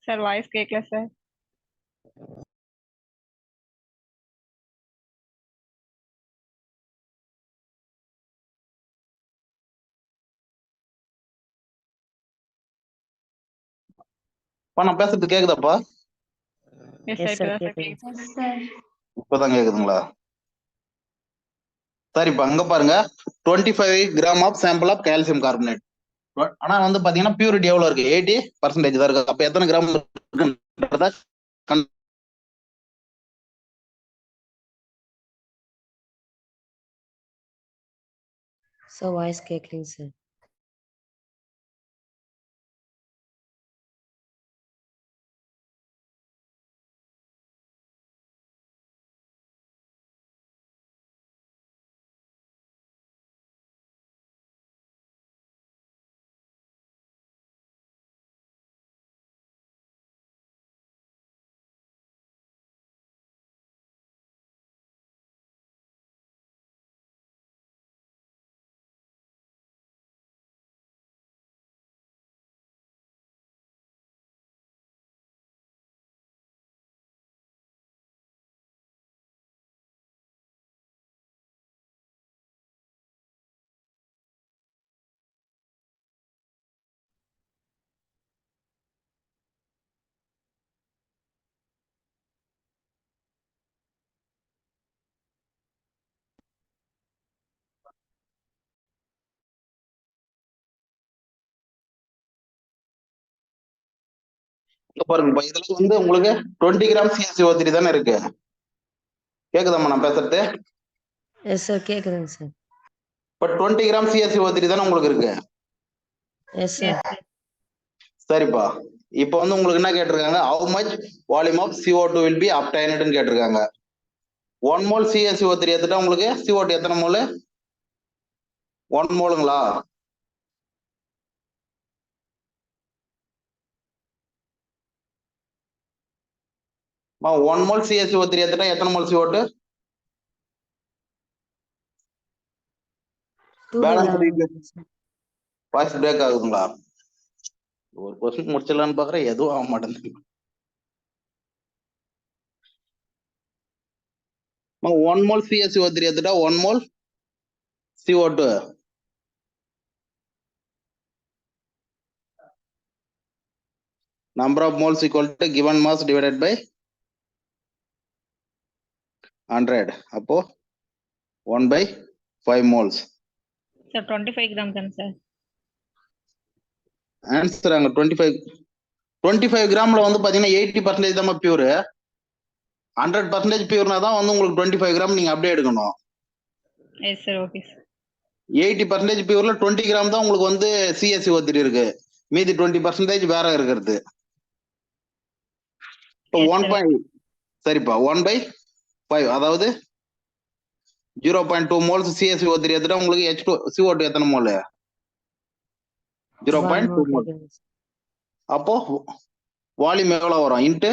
D: Sir voice கேட்கல sir.
B: நான் பேசுறது கேக்குதாப்பா?
D: S
A: Yes,
D: sir,
A: sir,
D: இப்பதான் sir
A: கேக்குது.
D: கேக்குது.
E: Yes, sir.
B: இப்பதான் கேக்குதுங்களா? சரிப்பா, அங்க பாருங்க 25 gram of sample of calcium carbonate. ஆனா வந்து பாத்தீங்கன்னா பியூரிட்டி எவ்வளவு இருக்கு? 80% தான் இருக்கு. அப்ப எத்தனை கிராம் இருக்குன்றத
A: Sir, voice கேக்கலைங்க sir.
B: பாருங்க, இதுல வந்து உங்களுக்கு 20 கிராம் CaCO3 தானே இருக்கு. கேக்குதாம்மா நான் பேசுறது?
A: Yes, sir, கேக்குதுங்க sir.
B: பட் 20 கிராம் CaCO3 தானே உங்களுக்கு இருக்கு.
A: Yes, sir.
D: Yes sir.
B: சரிப்பா, இப்போ வந்து உங்களுக்கு என்ன கேட்டிருக்காங்க? how much volume of CO2 will be obtained ன்னு கேட்டிருக்காங்க. 1 mole CaCO3 எடுத்துட்டா உங்களுக்கு CO2 எத்தனை மோல்? 1 மோலுங்களா? மா 1 mole CaCO3 எடுத்துட்டா எத்தனை மோல் CO2?
A: 2
B: பேலன்ஸ்
A: mole ஆகுதுங்க sir.
B: வாய்ஸ் பிரேக் ஆகுதுங்களா? ஒரு கொஸ்டின் முடிச்சிடலான்னு பாக்குறேன், எதுவும் ஆக மாட்டேங்குது. 1 mole CaCO3 எடுத்துட்டா 1 mole CO2 number of moles equal to given mass divided by 100. அப்போ 1/5 moles.
D: சார் 25 கிராம் தானே சார்?
B: ஆன்சர் அங்க 25 கிராம்ல வந்து பாத்தீங்கன்னா 80% தான் பியூர். 100% பியூர்னா தான் வந்து உங்களுக்கு 25 கிராம் நீங்க அப்படியே எடுக்கணும்.
D: Yes sir, okay sir.
B: 80% பியூர்ல 20 gram தான் உங்களுக்கு வந்து CaCO3 இருக்கு. மீதி 20% வேற இருக்கிறது. இப்போ
D: Yes,
B: 1. சரிப்பா, 1/5, அதாவது 0.2 moles CaCO3 எடுத்துட்டா உங்களுக்கு CO2 எத்தனை மோல்?
A: 1
B: 0.2
A: mole
B: mole.
A: கேக்குதுங்க sir.
B: அப்போ வால்யூம் எவ்வளவு வரும்? Into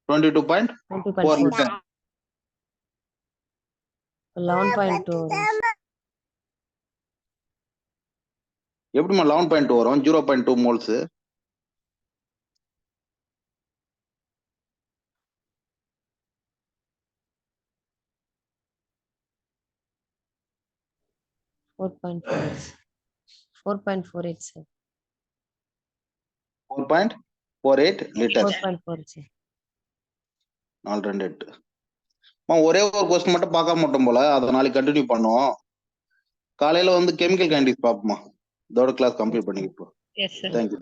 B: 22.4
A: 20.4
B: litre.
A: 11.2 வரும் sir.
B: எப்படிமா 11.2 வரும்? 0.2 moles.
A: Four 4.48 sir.
B: 4.48 litre.
A: 4.4 sir.
B: 428. ஒரே ஒரு கொஸ்டின் மட்டும் பார்க்க மாட்டோம் போல, அதை நாளைக்கு கண்டினியூ பண்ணுவோம். காலையில வந்து கெமிக்கல் கைண்டிஸ் பார்ப்போமா. இதோட கிளாஸ் கம்ப்ளீட் பண்ணிக்கிப்போம்.
D: Yes sir.
B: தேங்க்யூ.